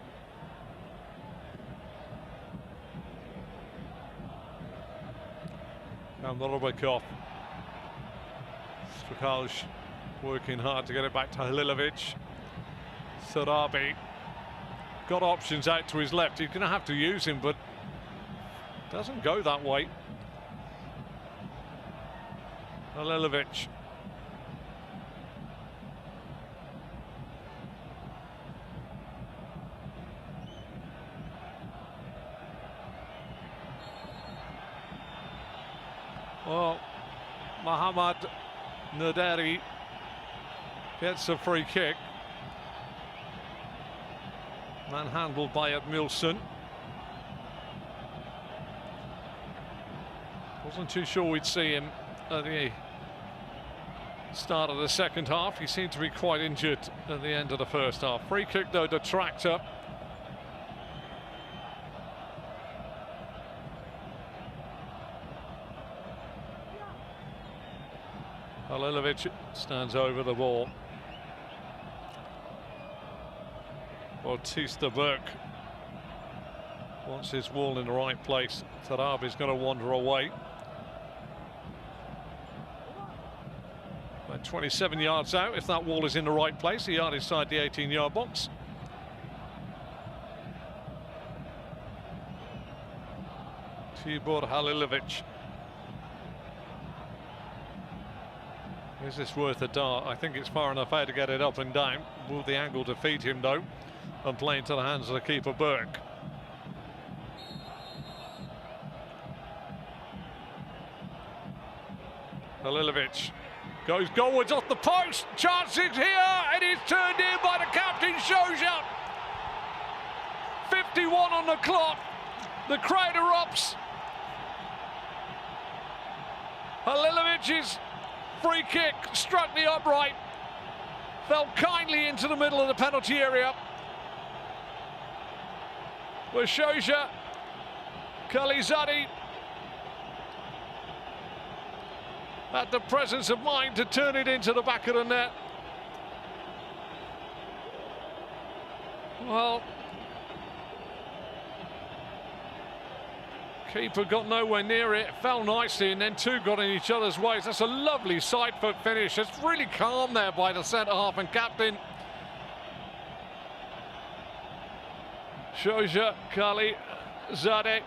Speaker 1: Kamdorobakov. Strukaj working hard to get it back to Halilovic. Sarabi. Got options out to his left. He's going to have to use him, but doesn't go that way. Halilovic. Well, Mohammad Naderi gets a free kick. Manhandled by Edmilson. Wasn't too sure we'd see him at the start of the second half. He seemed to be quite injured at the end of the first half. Free kick though to Tractor. Halilovic stands over the ball. Bautista Burke wants his wall in the right place. Tarabi's going to wander away. About 27 yards out if that wall is in the right place, a yard inside the 18-yard box. Tibor Halilovic. Is this worth a dart? I think it's far enough out to get it up and down. Will the angle defeat him though? And playing to the hands of the keeper, Burke. Halilovic goes goalwards off the post. Chances here, and it's turned in by the captain, Shoja. 51 on the clock. The crowd erupts. Halilovic's free kick struck the upright. Fell kindly into the middle of the penalty area. With Shoja, Khalizadi had the presence of mind to turn it into the back of the net. Well, Keeper got nowhere near it, fell nicely, and then two got in each other's ways. That's a lovely side foot finish. It's really calm there by the centre half and captain. Shoja Kali Zadeh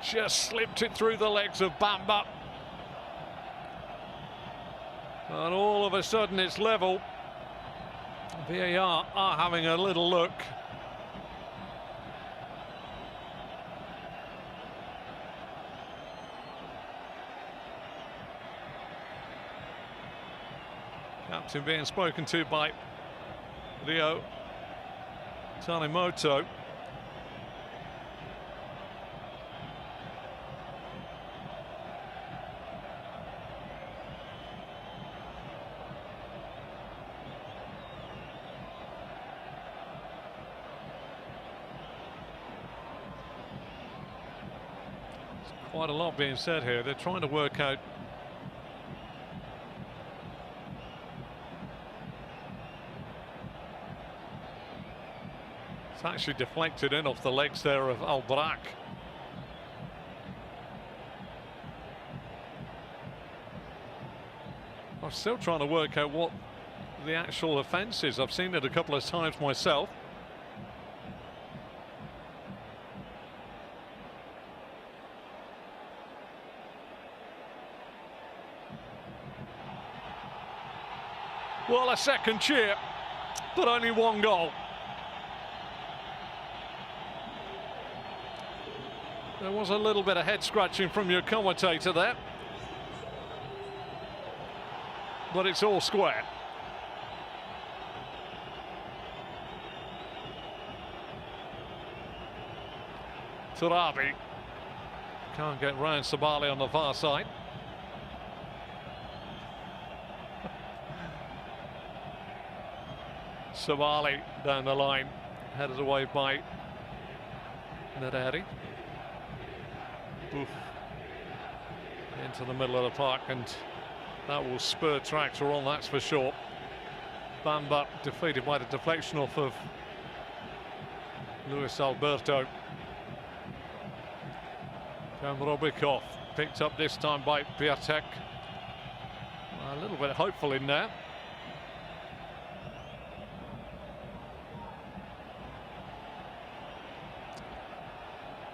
Speaker 1: just slipped it through the legs of Bamba. And all of a sudden it's level. VAR are having a little look. Captain being spoken to by Leo Tanimoto. Quite a lot being said here. They're trying to work out it's actually deflected in off the legs there of Al-Brak. I'm still trying to work out what the actual offence is. I've seen it a couple of times myself. Well, a second cheer, but only one goal. There was a little bit of head scratching from your commentator there, but it's all square. Turabi can't get round Sabali on the far side. Sabali down the line, headed away by Naderi. Into the middle of the park, and that will spur Tractor on, that's for sure. Bamba defeated by the deflection off of Luis Alberto. Robikov picked up this time by Piatek. A little bit hopeful in there.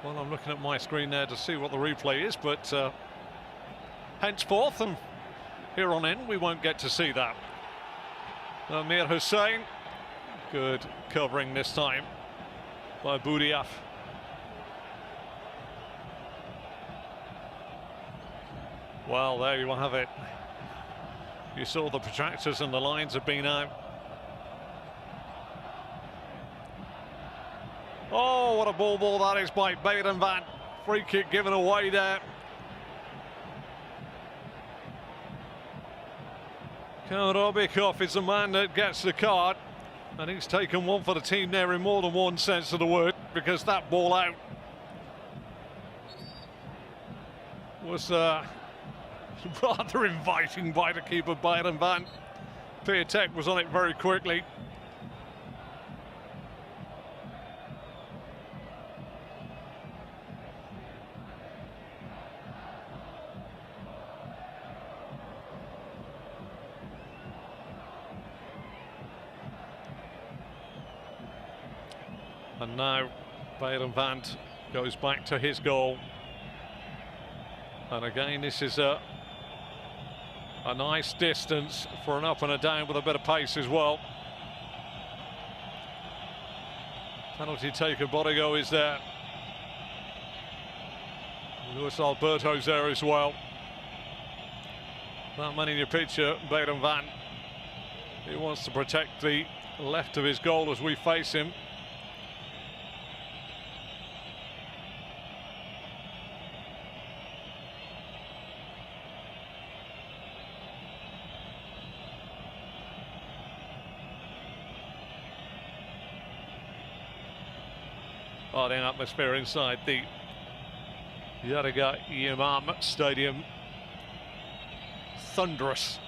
Speaker 1: Well, I'm looking at my screen there to see what the replay is, but henceforth and here on in we won't get to see that. Amir Hussain, good covering this time by Boudiaf. Well, there you have it. You saw the protractors and the lines have been out. Oh, what a ball that is by Baden Van. Free kick given away there. Karobikov is the man that gets the card, and he's taken one for the team there in more than one sense of the word, because that ball out was rather inviting by the keeper, Baden Van. Piatek was on it very quickly. And now Baden Van goes back to his goal. And again, this is a nice distance for an up and a down with a bit of pace as well. Penalty taker, Bodigo is there. Luis Alberto's there as well. That man in your picture, Baden Van. He wants to protect the left of his goal as we face him. Oh, the atmosphere inside the Yadiga Imam Stadium. Thunderous.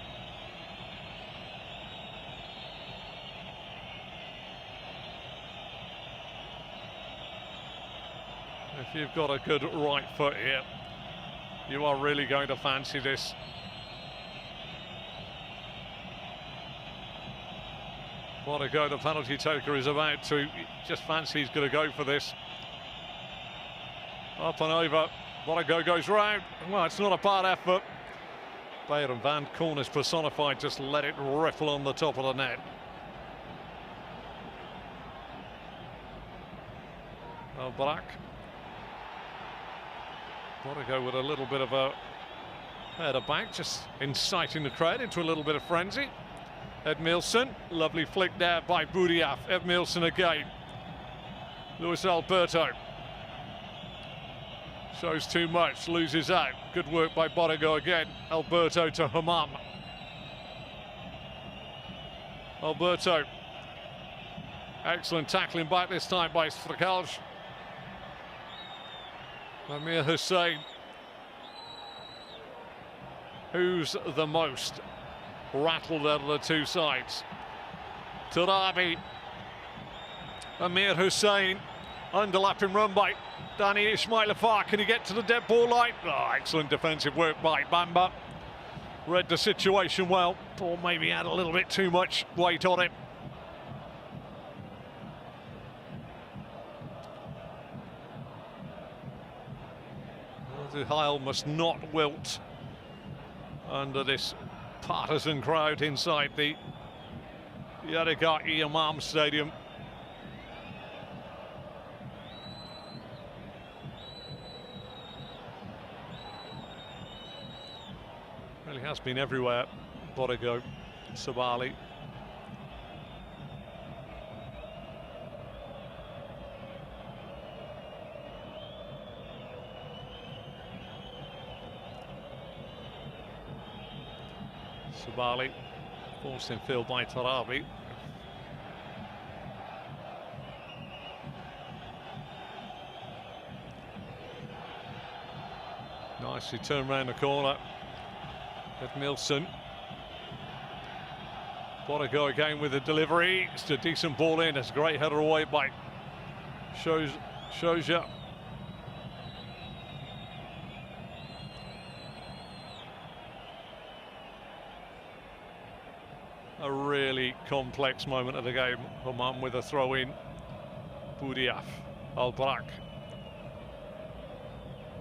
Speaker 1: If you've got a good right foot here, you are really going to fancy this. Bodigo, the penalty taker, is about to just fancy he's going to go for this. Up and over. Bodigo goes round. Well, it's not a bad effort. Bayer and Van, corners personified, just let it riffle on the top of the net. Barak. Bodigo with a little bit of a header back, just inciting the crowd into a little bit of frenzy. Edmilson, lovely flick there by Budiaf. Edmilson again. Luis Alberto. Shows too much, loses out. Good work by Bodigo again. Alberto to Hamam. Alberto. Excellent tackling back this time by Strakalj. Amir Hussain. Who's the most rattled out of the two sides? Tarabi. Amir Hussain. Underlapping run by Danny Ismailafar. Can he get to the dead ball line? Oh, excellent defensive work by Bamba. Read the situation well, or maybe had a little bit too much weight on it. Duhail must not wilt under this partisan crowd inside the Yadigar Imam Stadium. Really has been everywhere. Bodigo, Sabali. Sabali, forced in field by Tarabi. Nicely turned round the corner. Edmilson. Bodigo again with the delivery. It's a decent ball in. It's a great header away by Shoja. A really complex moment of the game. Hamam with a throw in. Budiaf. Al-Brak.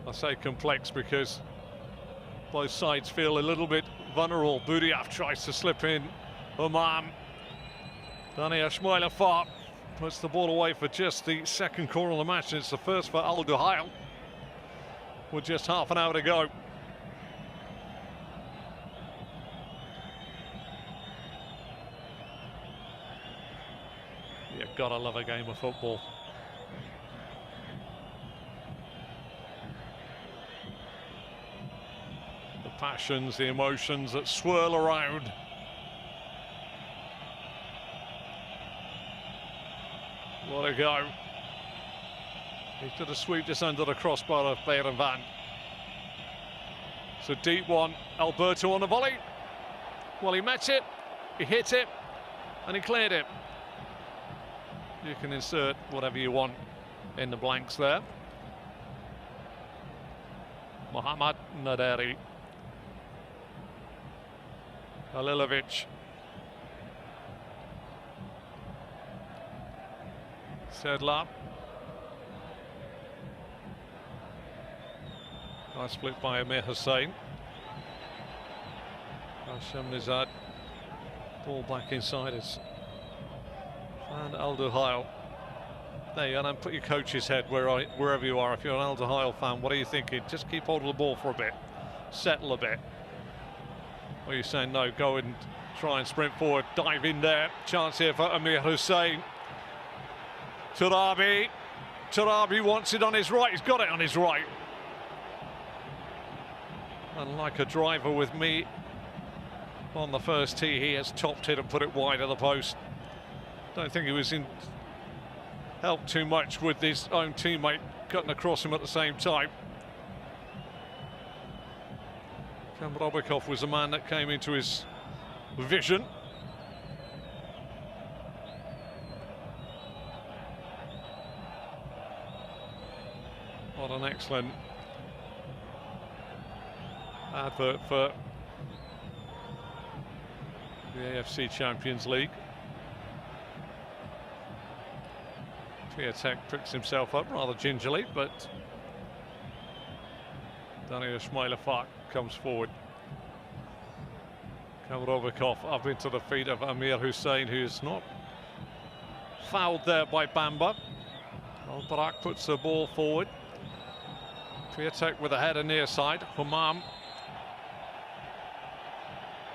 Speaker 1: I say complex because both sides feel a little bit vulnerable. Budiaf tries to slip in. Hamam. Danny Ismailafar puts the ball away for just the second corner of the match. It's the first for Al Duhail with just half an hour to go. You've got to love a game of football. The passions, the emotions that swirl around. What a go. He's got to sweep this under the crossbar of Bayer and Van. It's a deep one. Alberto on the volley. Well, he met it, he hit it, and he cleared it. You can insert whatever you want in the blanks there. Mohammad Naderi. Halilovic. Sedlar. Nice split by Amir Hussain. Hashim Nizad. Ball back inside us. And Al Duhail. There you go, and put your coach's head wherever you are. If you're an Al Duhail fan, what are you thinking? Just keep hold of the ball for a bit. Settle a bit. Or are you saying, no, go and try and sprint forward, dive in there. Chance here for Amir Hussain. Tarabi. Tarabi wants it on his right. He's got it on his right. And like a driver with me on the first tee, he has topped it and put it wide of the post. Don't think he was in help too much with his own teammate cutting across him at the same time. Kamrobikov was the man that came into his vision. an excellent advert for the AFC Champions League. Piatek picks himself up rather gingerly, but Duhail Ismailafak comes forward. Kamrovicov up into the feet of Amir Hussain, who's not fouled there by Bamba. Al-Barak puts the ball forward. Piatek with a header near side. Humam,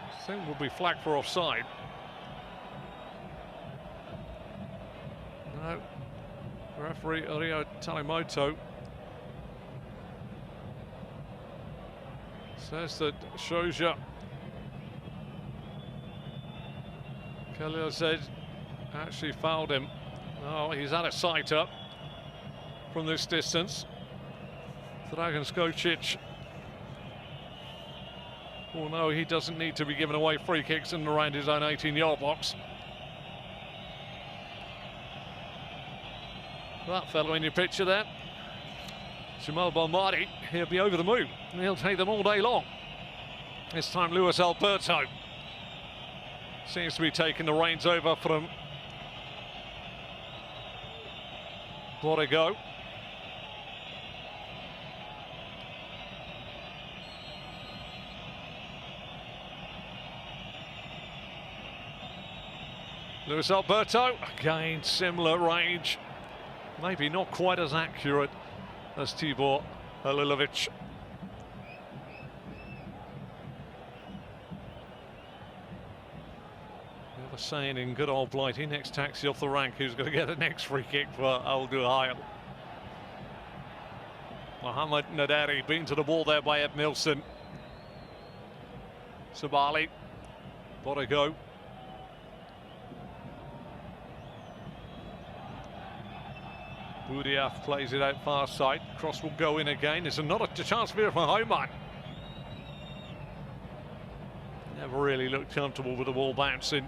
Speaker 1: I think, will be flagged for offside. No. Referee Rio Talimoto says that Shoja Khalil said actually fouled him. Oh, he's had a sight up from this distance. Dragan Skocic. Oh no, he doesn't need to be giving away free kicks in and around his own 18-yard box. That fellow in your picture there, Jamal Balmari, he'll be over the moon. He'll take them all day long. This time Luis Alberto seems to be taking the reins over from Borrego. Luis Alberto, again similar range. Maybe not quite as accurate as Tibor Halilovic. We have a saying in good old Blighty, next taxi off the rank, who's going to get the next free kick for Al Duhail. Mohamed Naderi beaten to the ball there by Ed Milson. Sabali, Borrego. Boudiaf plays it out far side. Cross will go in again. There's another chance here for Homan. Never really looked comfortable with the ball bouncing.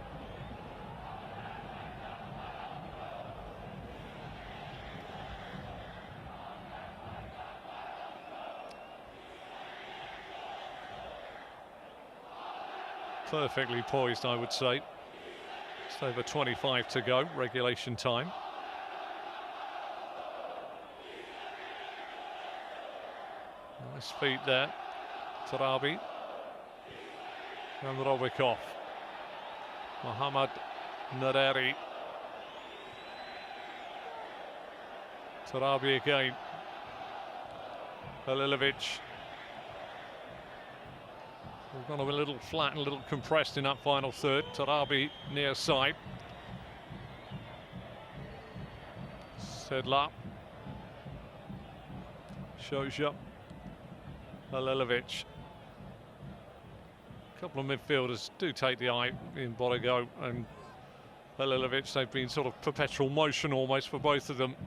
Speaker 1: Perfectly poised, I would say. Just over 25 to go, regulation time. Nice feet there. Tarabi. And Robikov. Mohamed Naderi. Tarabi again. Halilovic. We've gone a little flat and a little compressed in that final third. Tarabi near side. Sedla. Shoja. Halilovic. A couple of midfielders do take the eye in Borrego and Halilovic. They've been sort of perpetual motion almost for both of them.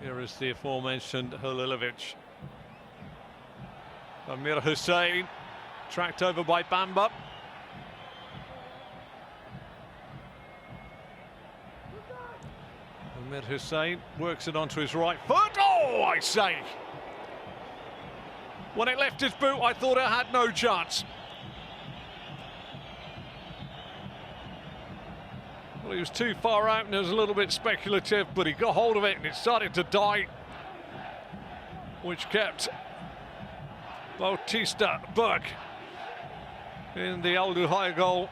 Speaker 1: Here is the aforementioned Halilovic. Amir Hussain tracked over by Bamba. Amir Hussain works it onto his right foot. Oh, I say! When it left his boot, I thought it had no chance. Well, he was too far out and it was a little bit speculative, but he got hold of it and it started to die, which kept Bautista Berg in the Al Duhail goal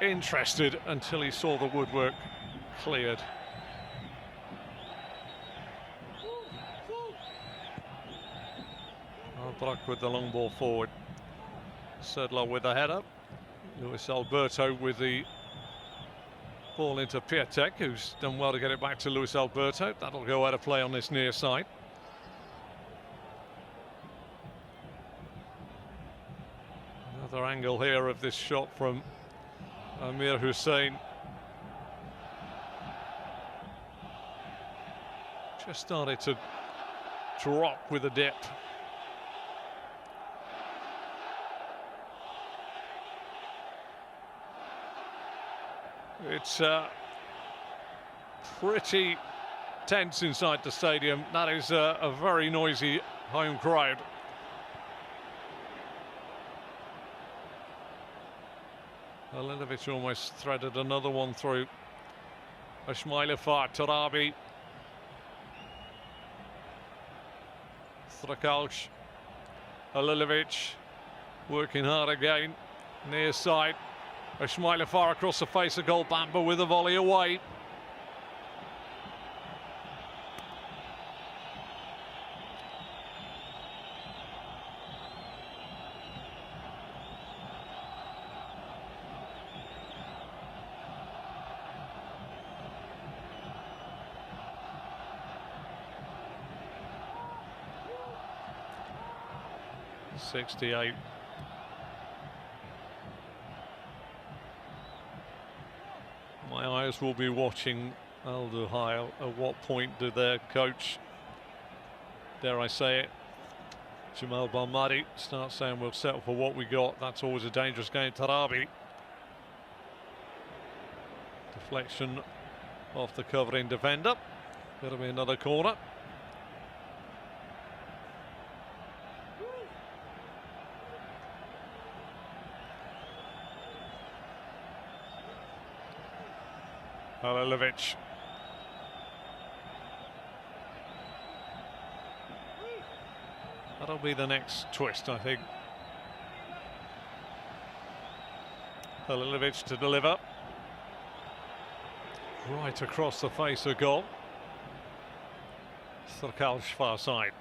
Speaker 1: interested until he saw the woodwork cleared. Al-Barak with the long ball forward. Sedla with the header. Luis Alberto with the ball into Piatek, who's done well to get it back to Luis Alberto. That'll go out of play on this near side. Another angle here of this shot from Amir Hussain. Just started to drop with a dip. It's pretty tense inside the stadium. That is a very noisy home crowd. Alinovic almost threaded another one through. Ishmailov, Tarabi. Strakalj. Alinovic working hard again. Near side. Ishmailov across the face of goal. Bamba with a volley away. .68. My eyes will be watching Duhail. At what point did their coach, dare I say it, Jamal Balmadi, start saying we'll settle for what we got? That's always a dangerous game. Tarabi. Deflection off the covering defender. Going to be another corner. Alinovic. That'll be the next twist, I think. Alinovic to deliver. Right across the face of goal. Strakalj far side.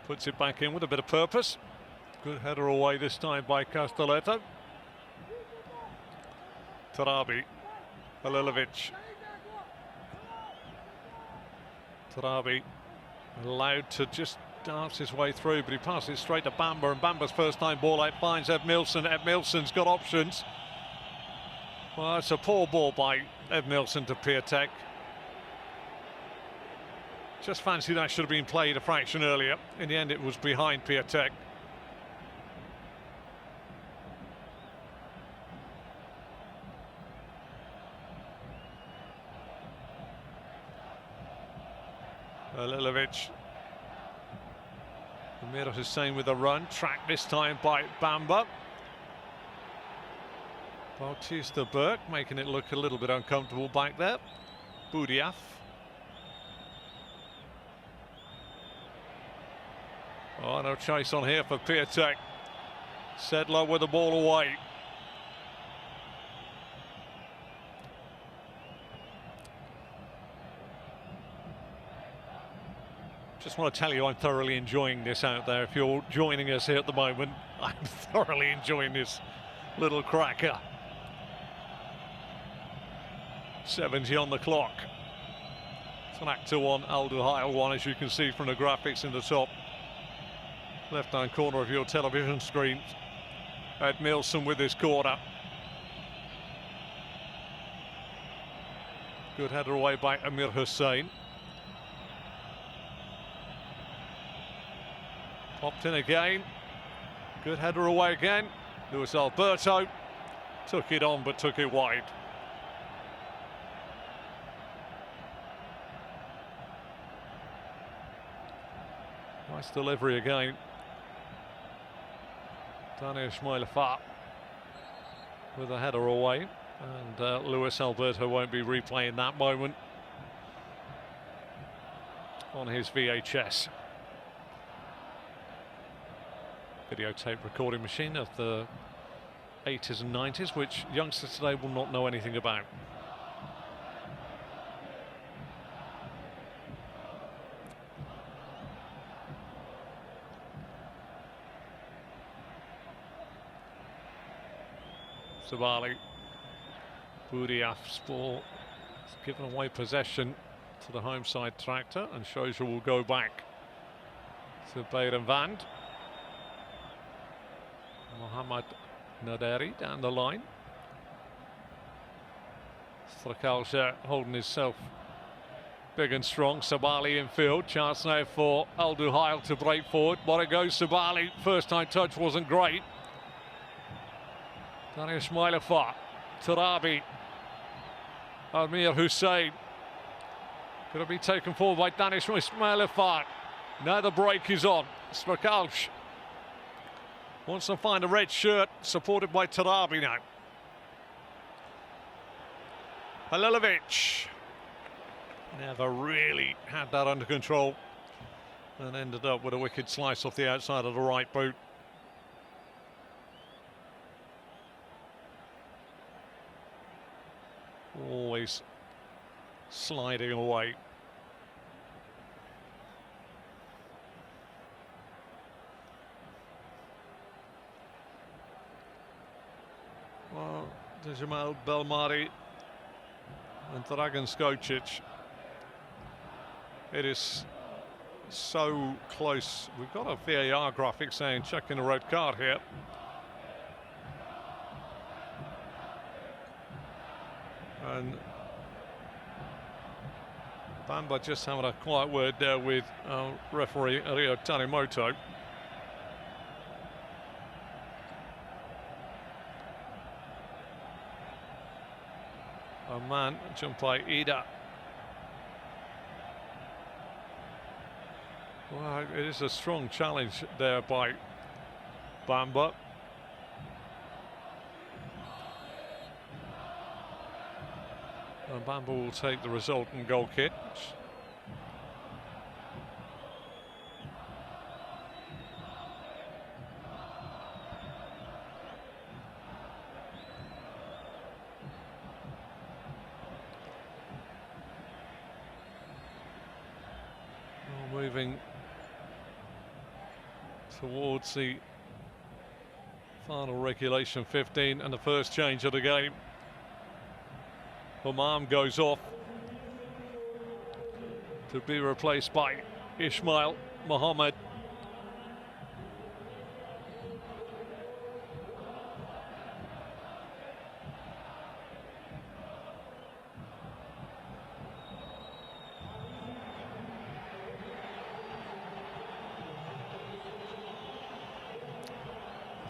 Speaker 1: Puts it back in with a bit of purpose. Good header away this time by Castelletto. Tarabi. Alinovic. Tarabi allowed to just dance his way through, but he passes straight to Bamba, and Bamba's first time ball out finds Edmilson. Edmilson's got options. Well, it's a poor ball by Edmilson to Piatek. Just fancy that should have been played a fraction earlier. In the end, it was behind Piatek. Alinovic. Amir Hussein with a run, tracked this time by Bamba. Bautista Burke making it look a little bit uncomfortable back there. Boudiaf. Oh, no chase on here for Piatek. Sedler with the ball away. Just want to tell you I'm thoroughly enjoying this out there. If you're joining us here at the moment, I'm thoroughly enjoying this little cracker. 70 on the clock. It's an actor one, Al Duhail one, as you can see from the graphics in the top left-hand corner of your television screen. Edmilson with his corner. Good header away by Amir Hussein. Popped in again. Good header away again. Luis Alberto took it on, but took it wide. Nice delivery again. Dani Ishmailov with a header away, and Luis Alberto won't be replaying that moment on his VHS. Videotape recording machine of the 80s and 90s, which youngsters today will not know anything about. Sabali. Boudiaf's ball has given away possession to the home side tractor, and Shoja will go back to Berenvand. Mohamed Naderi down the line. Strakalj holding himself big and strong. Sabali in field. Chance now for Al Duhail to break forward. But it goes Sabali. First time touch wasn't great. Dani Ishmailov. Tarabi. Amir Hussein. Going to be taken forward by Danish Ismail Afar. Now the break is on. Svakalsh wants to find a red shirt, supported by Tarabi now. Halilovic never really had that under control and ended up with a wicked slice off the outside of the right boot. Always sliding away. Well, Duhail, Belmari and Dragan Skocic. It is so close. We've got a VAR graphic saying checking a red card here. And Bamba just having a quiet word there with referee Rio Tanimoto. A man jumped by Ida. Well, it is a strong challenge there by Bamba. And Bamba will take the resultant goal kick. Moving towards the final regulation 15 and the first change of the game. Humam goes off to be replaced by Ismail Mohammed.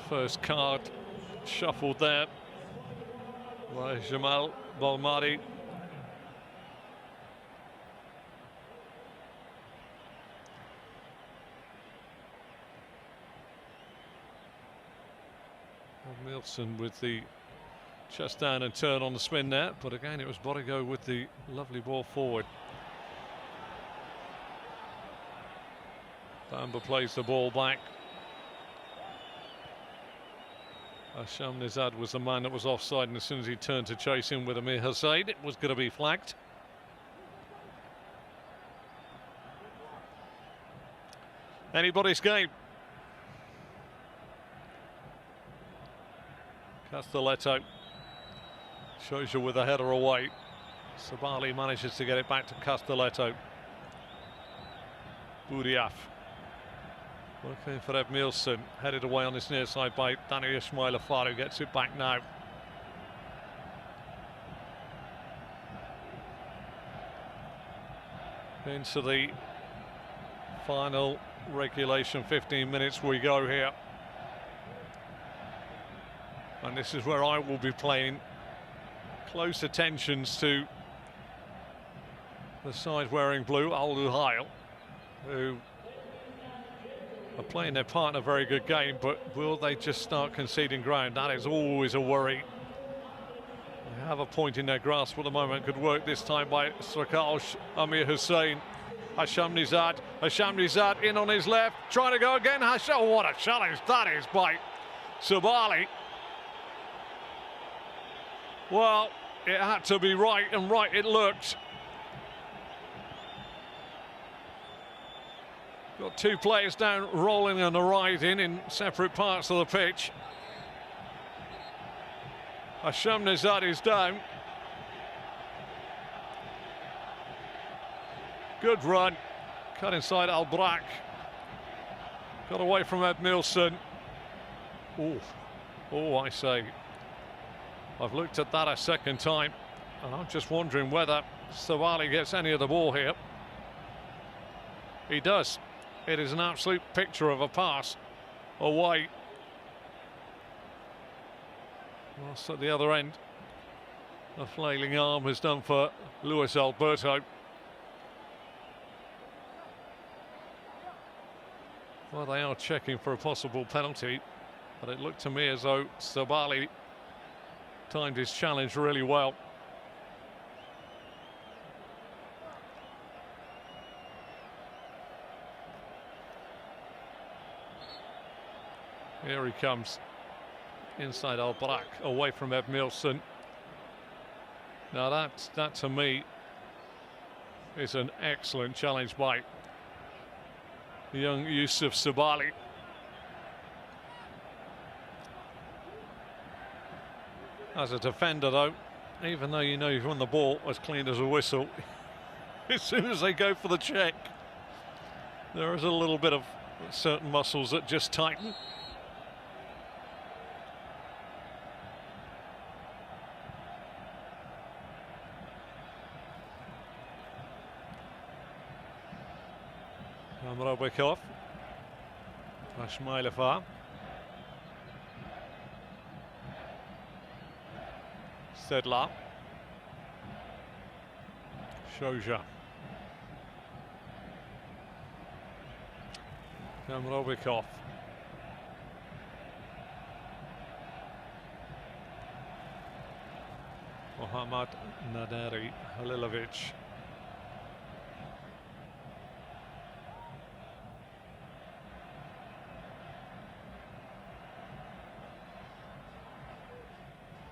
Speaker 1: First card shuffled there by Jamal Balmari. Milson with the chest down and turn on the spin there, but again it was Bodigo with the lovely ball forward. Bamba plays the ball back. Hasham Nizad was the man that was offside, and as soon as he turned to chase him with Amir Hussein, it was going to be flagged. Anybody's game. Castelletto shows you with a header away. Sabali manages to get it back to Castelletto. Buriaf working for Ed Milson, headed away on this near side by Danny Ismail Afar, who gets it back now. Into the final regulation 15 minutes we go here. And this is where I will be paying close attentions to the side wearing blue, Al Duhail, who are playing their partner a very good game, but will they just start conceding ground? That is always a worry. They have a point in their grasp at the moment. Good work this time by Svakalsh, Amir Hussein, Hasham Nizad in on his left, trying to go again. Hasham, what a challenge that is by Sabali. Well, it had to be right, and right it looked. Got two players down, rolling and riding in separate parts of the pitch. Hasham Nizad is down. Good run. Cut inside Al-Brak. Got away from Ed Milson. Oh, I say. I've looked at that a second time, and I'm just wondering whether Savali gets any of the ball here. He does. It is an absolute picture of a pass away. Lost at the other end. A flailing arm has done for Luis Alberto. Well, they are checking for a possible penalty, but it looked to me as though Sabali timed his challenge really well. Here he comes inside Al-Barak, away from Edmilson. Now that to me is an excellent challenge by young Yusuf Sabali. As a defender though, even though you know you've won the ball as clean as a whistle, as soon as they go for the check, there is a little bit of certain muscles that just tighten. Robikov, Ashmailova, Sedlar, Shoja, Robikov, Mohammad Naderi Halilovic.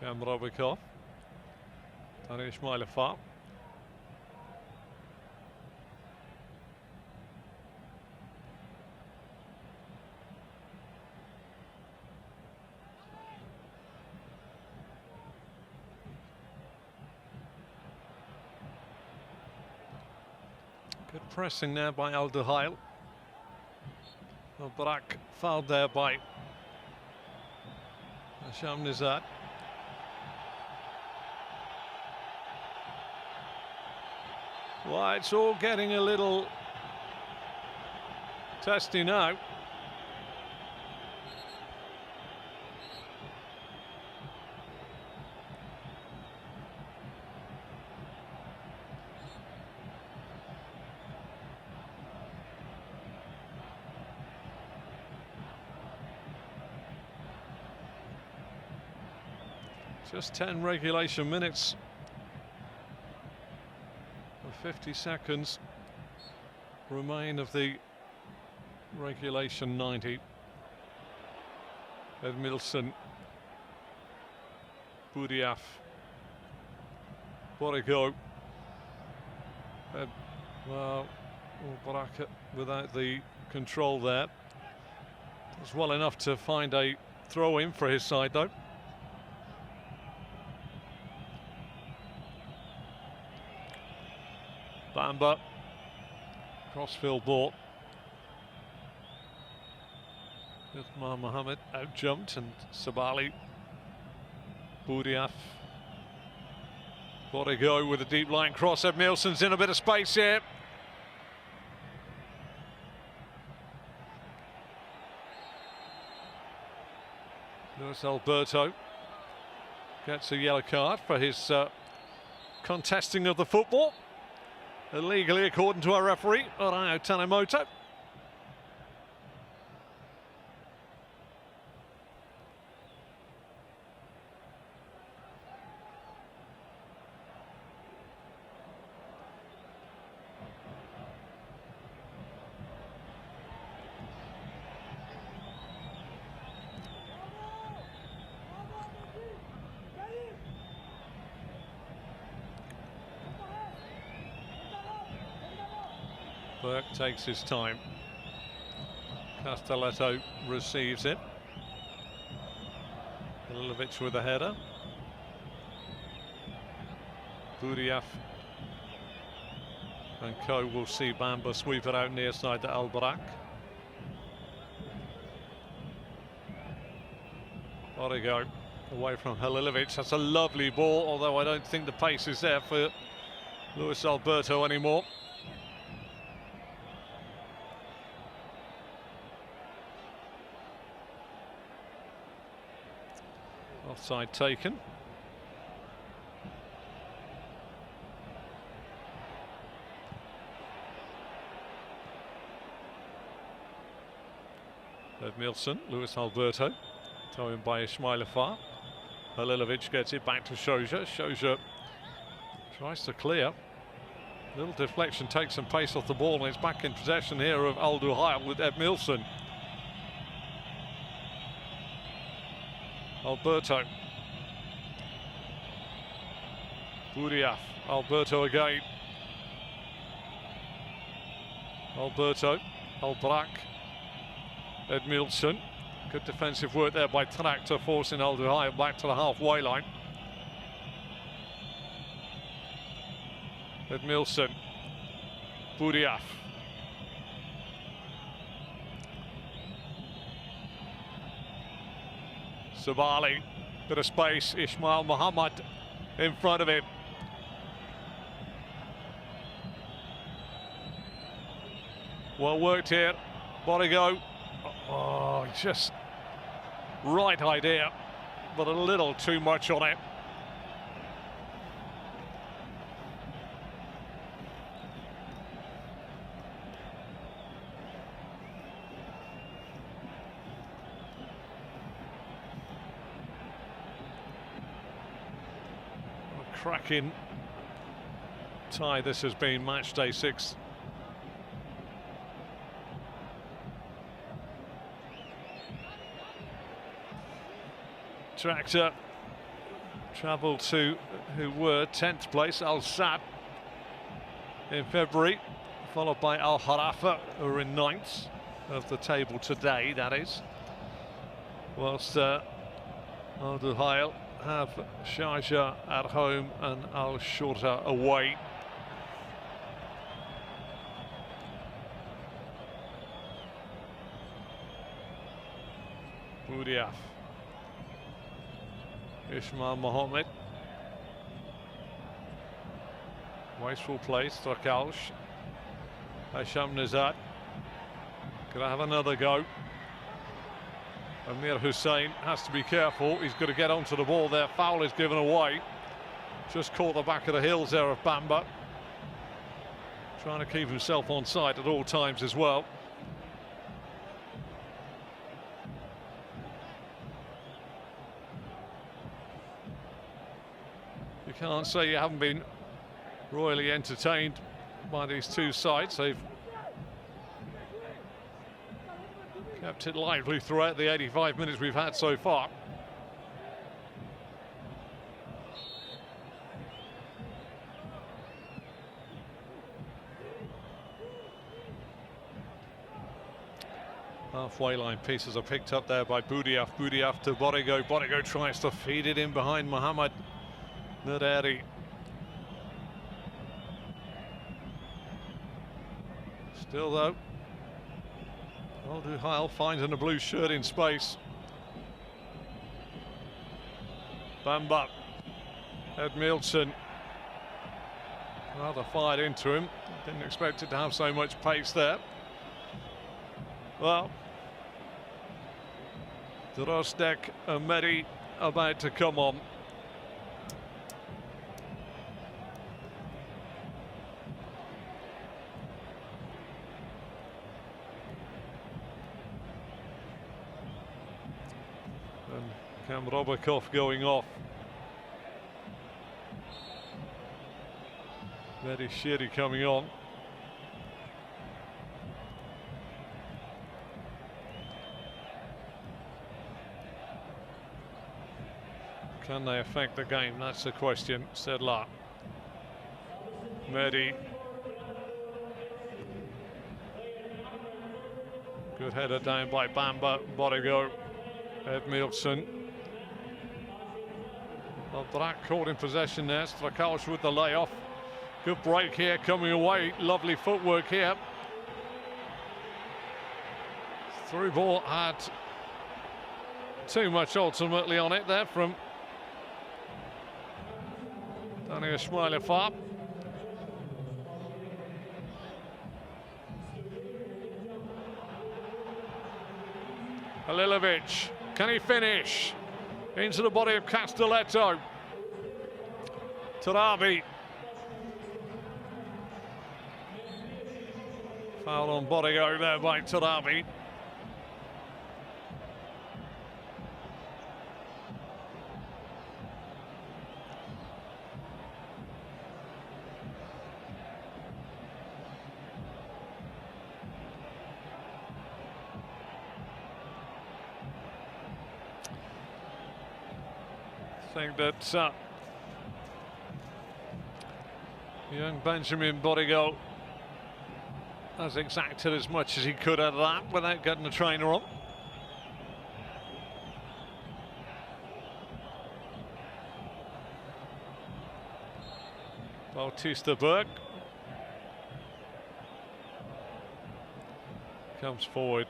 Speaker 1: Robikov, Tarish Mailefa. Good pressing there by Al Duhail. Al-Barak fouled there by Hasham Nizad. Well, it's all getting a little testy now. Just 10 regulation minutes. 50 seconds remain of the regulation 90. Edmilson, Budiaf, Borigo. Well, Baraka without the control there. It's well enough to find a throw in for his side though. Bamba, crossfield ball. Uthman Mohammed out jumped and Sabali, Budiaf, Borigo with a deep line cross. Edmilson's in a bit of space here. Luis Alberto gets a yellow card for his contesting of the football. Illegally, according to our referee, Orayo Tanemoto. Burke takes his time. Castelletto receives it. Halilovic with a header. Budiaf and co will see Bamba sweep it out near side to Al-Barak. Borigo away from Halilovic. That's a lovely ball, although I don't think the pace is there for Luis Alberto anymore. Offside taken. Edmilson, Luis Alberto, thrown by Ismail Afar. Halilovic gets it back to Shoja. Shoja tries to clear. Little deflection takes some pace off the ball, and it's back in possession here of Al Duhail with Edmilson. Alberto. Buriaf. Alberto again. Alberto. Albrak. Edmilson. Good defensive work there by Tractor, forcing Al Duhail back to the halfway line. Edmilson. Buriaf. Sabali, bit of space. Ismail Muhammad in front of him. Well worked here. Bodigo. Oh, just right idea, but a little too much on it. Cracking tie this has been, match day 6. Tractor travelled to who were 10th place, Al Sadd, in February, followed by Al Harafa, who are in 9th of the table today, that is. Whilst Al Duhail have Sharjah at home and Al Shorta away. Buriaf. Ismail Mohammed. Wasteful play, Strakalj. Hasham Nazat. Gonna have another go. Amir Hussain has to be careful. He's got to get onto the ball there. Foul is given away. Just caught the back of the heels there of Bamba. Trying to keep himself on side at all times as well. You can't say you haven't been royally entertained by these two sides. They've kept it lively throughout the 85 minutes we've had so far. Halfway line pieces are picked up there by Buriaf. Buriaf to Bodigo. Bodigo tries to feed it in behind Mohamed Naderi. Still though, Al Duhail finding a blue shirt in space. Bamba. Edmilson. Rather fired into him. Didn't expect it to have so much pace there. Well, Drosdek and Mehdi about to come on. And Kamrobakov going off. Mehdi Shiri coming on. Can they affect the game? That's the question, said La. Mehdi. Good header down by Bamba. Bodigo. Edmilson. Albrak caught in possession there. Strakalj with the layoff. Good break here coming away. Lovely footwork here. Through ball had too much ultimately on it there from Ismail Afar. Halilovic, can he finish? Into the body of Castelletto. Tarabi. Foul on Bodigo there by Tarabi. think that young Benjamin Bodigo has exacted as much as he could out of that without getting the trainer on. Bautista Berg comes forward.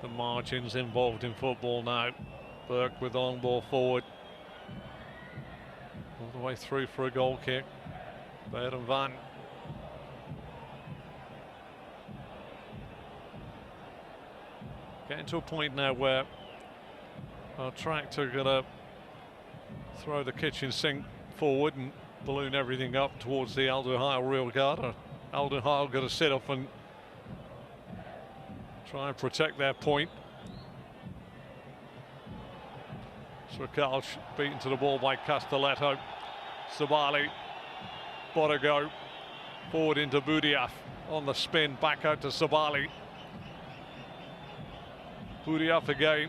Speaker 1: The margins involved in football now. Berg with on ball forward. All the way through for a goal kick. Baden Van. Getting to a point now where our tractor gonna throw the kitchen sink forward and balloon everything up towards the Al Duhail rear guard. Al Duhail gonna sit up and try and protect their point. Srakalj beaten to the ball by Castelletto. Sabali, Bodigo, forward into Budiaf on the spin, back out to Sabali. Budiaf again.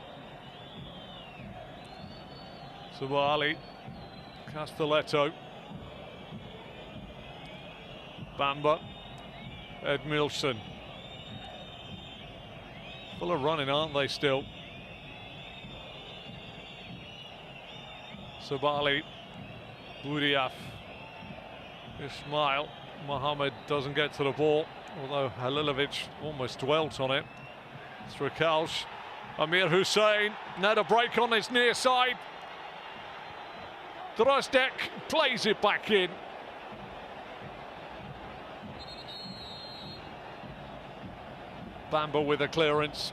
Speaker 1: Sabali, Castelletto, Bamba, Edmilson. Full of running, aren't they still? Sabali, Budiaf, Ismail, Mohammed doesn't get to the ball, although Halilovic almost dwelt on it. Srakalj, Amir Hussein, now the break on his near side. Drozdek plays it back in. Bamba with a clearance.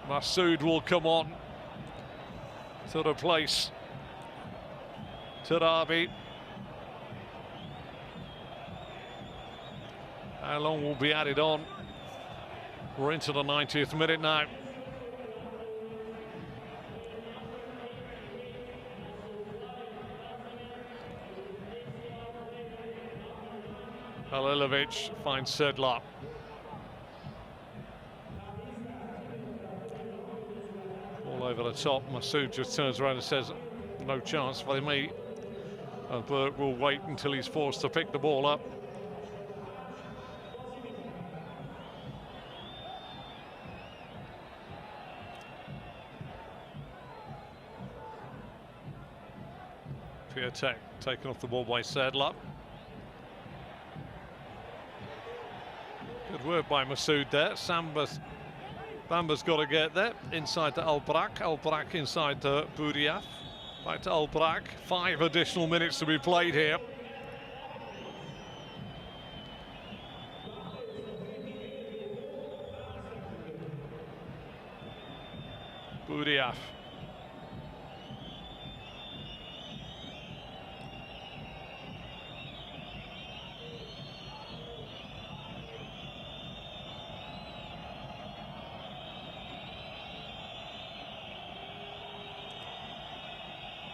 Speaker 1: Masood will come on to the place. Tarabi. How long will be added on? We're into the 90th minute now. Halilovic finds Sedlar. All over the top. Masood just turns around and says, no chance for me. And Berg will wait until he's forced to pick the ball up. Piatek taken off the ball by Sedlar. Good work by Masood there. Bamba's got to get there. Inside to Albrak. Albrak inside to Budiaf. Back to Albrak. 5 additional minutes to be played here. Budiaf.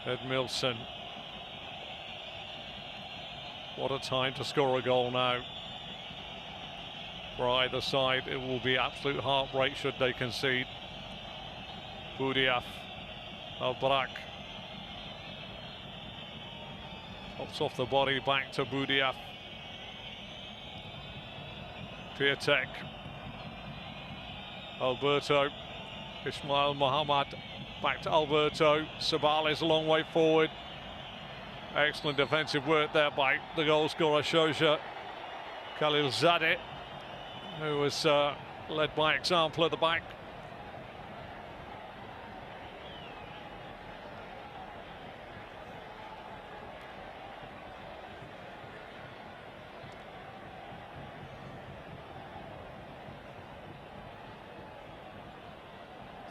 Speaker 1: Edmilson. What a time to score a goal now. For either side, it will be absolute heartbreak should they concede. Budiaf. Albrak. Pops off the body, back to Budiaf. Piatek. Alberto. Ismail Mohammed. Back to Alberto. Sabali's a long way forward. Excellent defensive work there by the goal scorer Shoja Khalilzadeh, who was led by example at the back.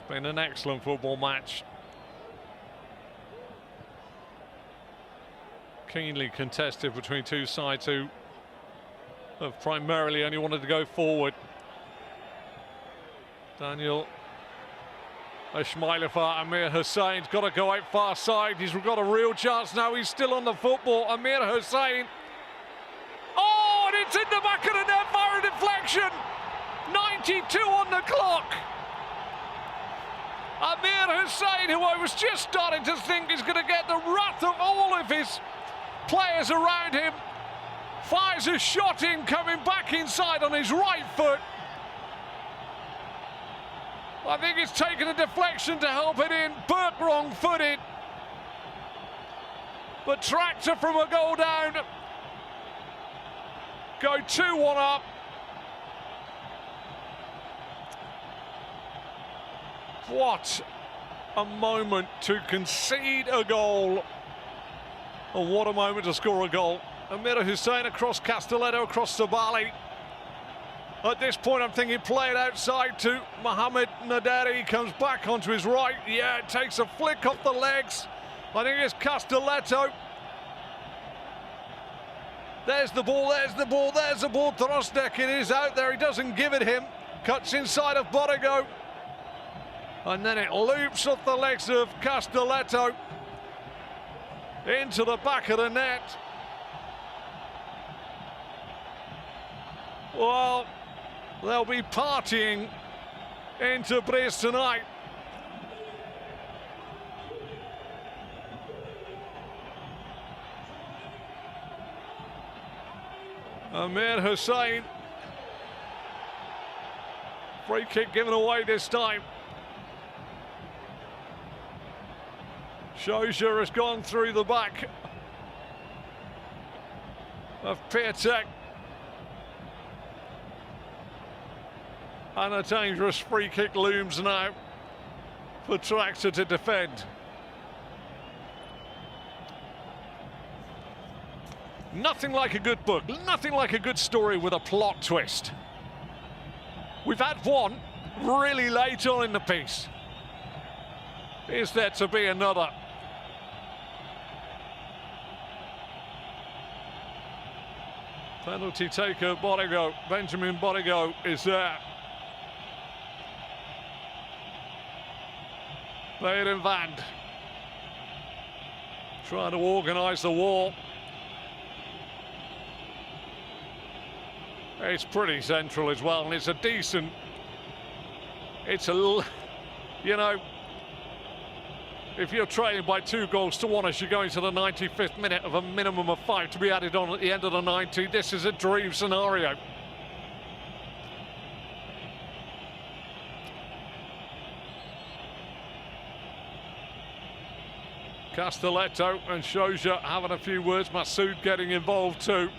Speaker 1: Been an excellent football match. Keenly contested between two sides who have primarily only wanted to go forward. Daniel Ismailova, Amir Hussein's got to go out far side. He's got a real chance now. He's still on the football. Amir Hussein. Oh, and It's in the back of the net via a deflection. 92 on the clock. Amir Hussain, who I was just starting to think is going to get the wrath of all of his players around him, fires a shot in, coming back inside on his right foot. I think it's taken a deflection to help it in. Burke wrong-footed. But Tractor from a goal down. Go 2-1 up. What a moment to concede a goal. And what a moment to score a goal. Amir Hussain across Castelletto, across Sabali. At this point, I'm thinking play it outside to Mohamed Naderi. He comes back onto his right. Yeah, it takes a flick off the legs. I think it's Castelletto. There's the ball, there's the ball, there's the ball. Trostek, it is out there. He doesn't give it him. Cuts inside of Bodigo. And then it loops off the legs of Castelletto into the back of the net. Well, they'll be partying into Breeze tonight. Amir Hussain. Free kick given away this time. Shoja has gone through the back of Piatek. And a dangerous free kick looms now for Tractor to defend. Nothing like a good book, nothing like a good story with a plot twist. We've had one really late on in the piece. Is there to be another? Penalty taker Bodigo, Benjamin Bodigo is there. Beerenvand trying to organise the wall. It's pretty central as well, and it's a decent, you know, if you're trailing by 2-1 as you're going to the 95th minute of a minimum of 5 to be added on at the end of the 90, this is a dream scenario. Castelletto and Shoja having a few words, Masood getting involved too.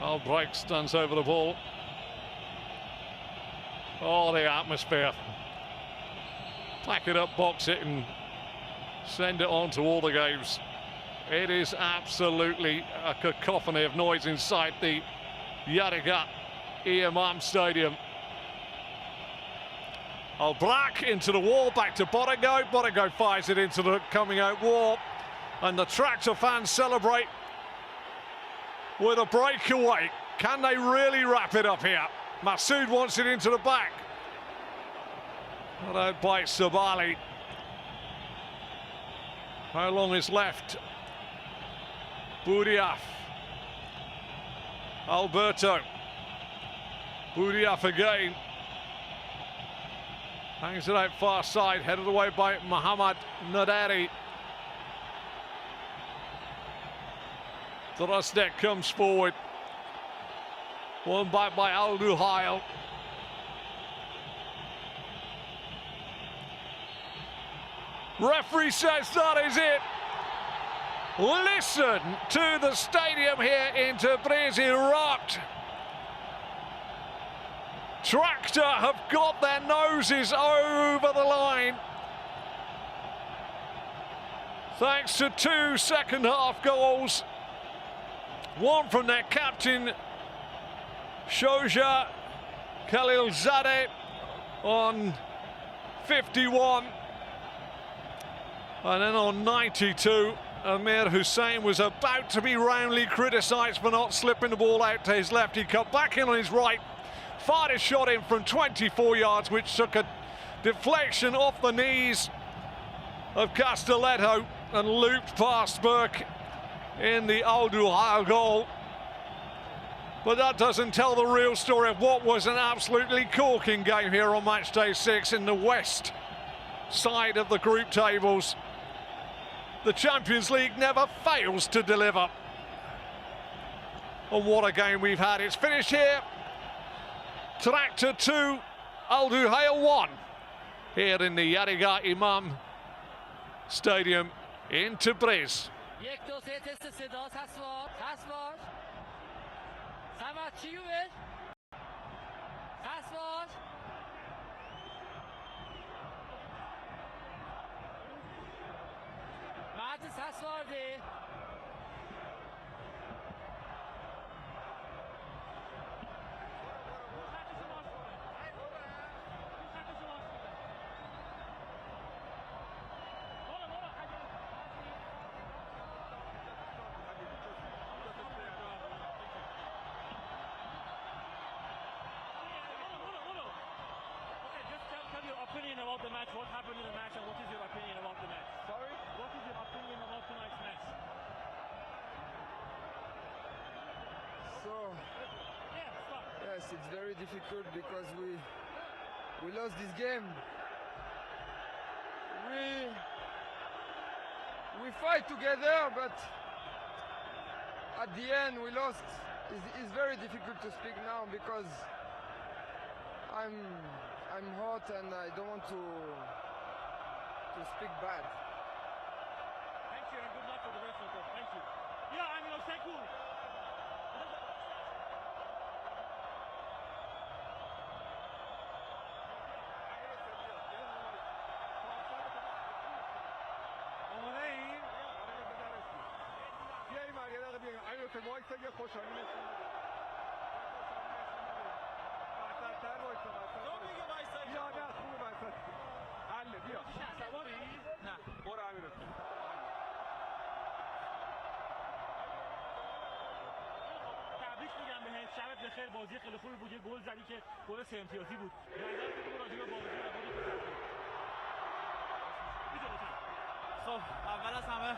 Speaker 1: Albright stands over the ball. Oh, the atmosphere. Pack it up, box it, and send it on to all the games. It is absolutely a cacophony of noise inside the Yadigat Imam Stadium. Albright into the wall, back to Bodigo. Bodigo fires it into the coming out wall, and the Tractor fans celebrate with a breakaway. Can they really wrap it up here? Masood wants it into the back. Not out by Sabali. How long is left? Boudiaf. Alberto. Boudiaf again. Hangs it out far side, headed away by Mohamed Naderi. Trostek comes forward. Won back by Duhail. Referee says that is it. Listen to the stadium here in Tabriz erupt. Tractor have got their noses over the line. Thanks to 2 second-half goals. One from their captain, Shoja Khalilzadeh, on 51. And then on 92, Amir Hussain was about to be roundly criticised for not slipping the ball out to his left. He cut back in on his right, fired a shot in from 24 yards, which took a deflection off the knees of Castelletto and looped past Burke in the Duhail goal. But that doesn't tell the real story of what was an absolutely corking game here on match day 6 in the west side of the group tables. The Champions League never fails to deliver. And what a game we've had. It's finished here. Tractor 2, Duhail 1. Here in the Yadigar Imam Stadium in Tabriz.
Speaker 2: Opinion about the match, what happened in the match, and what is your opinion about the match? Sorry? What is your opinion about tonight's match?
Speaker 3: So, yes, it's very difficult because we lost this game. We fight together, but at the end we lost. It's very difficult to speak now because I'm hot and I don't want to speak bad.
Speaker 2: Thank you and good luck for the rest of the game. Thank you. Yeah, I mean, okay, cool. شبت بخیر، بازی خیلی خوبی بود، یه گل زدی که گل سه امتیازی بود. نظرت بگو راجع به بازی و
Speaker 4: خب اول از همه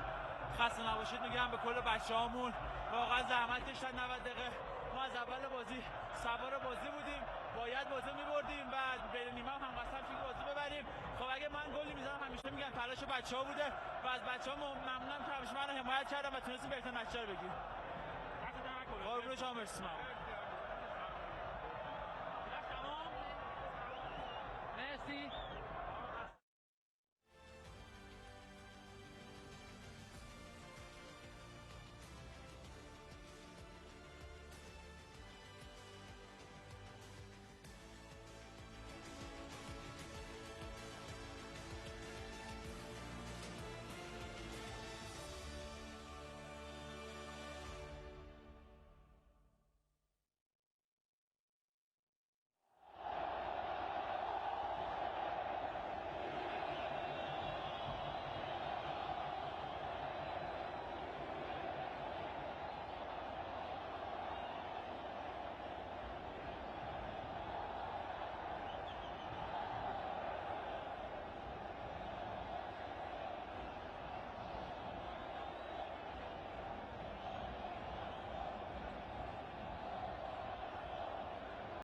Speaker 4: خسته نباشید میگم به کل بچه‌هامون. واقعا زحمت کشیدن 90 دقیقه. ما از اول بازی سوار بازی بودیم، باید بازی می‌بردیم و بین نیمه هم قسم که بازی ببریم. خب اگه من گلی می‌زدم همیشه میگم تلاش بچه‌ها بوده و از بچه‌ها ممنونم که همیشه منو حمایت کردن و تونستیم بهترین نتیجه رو بگیریم. قربون شما، مرسی.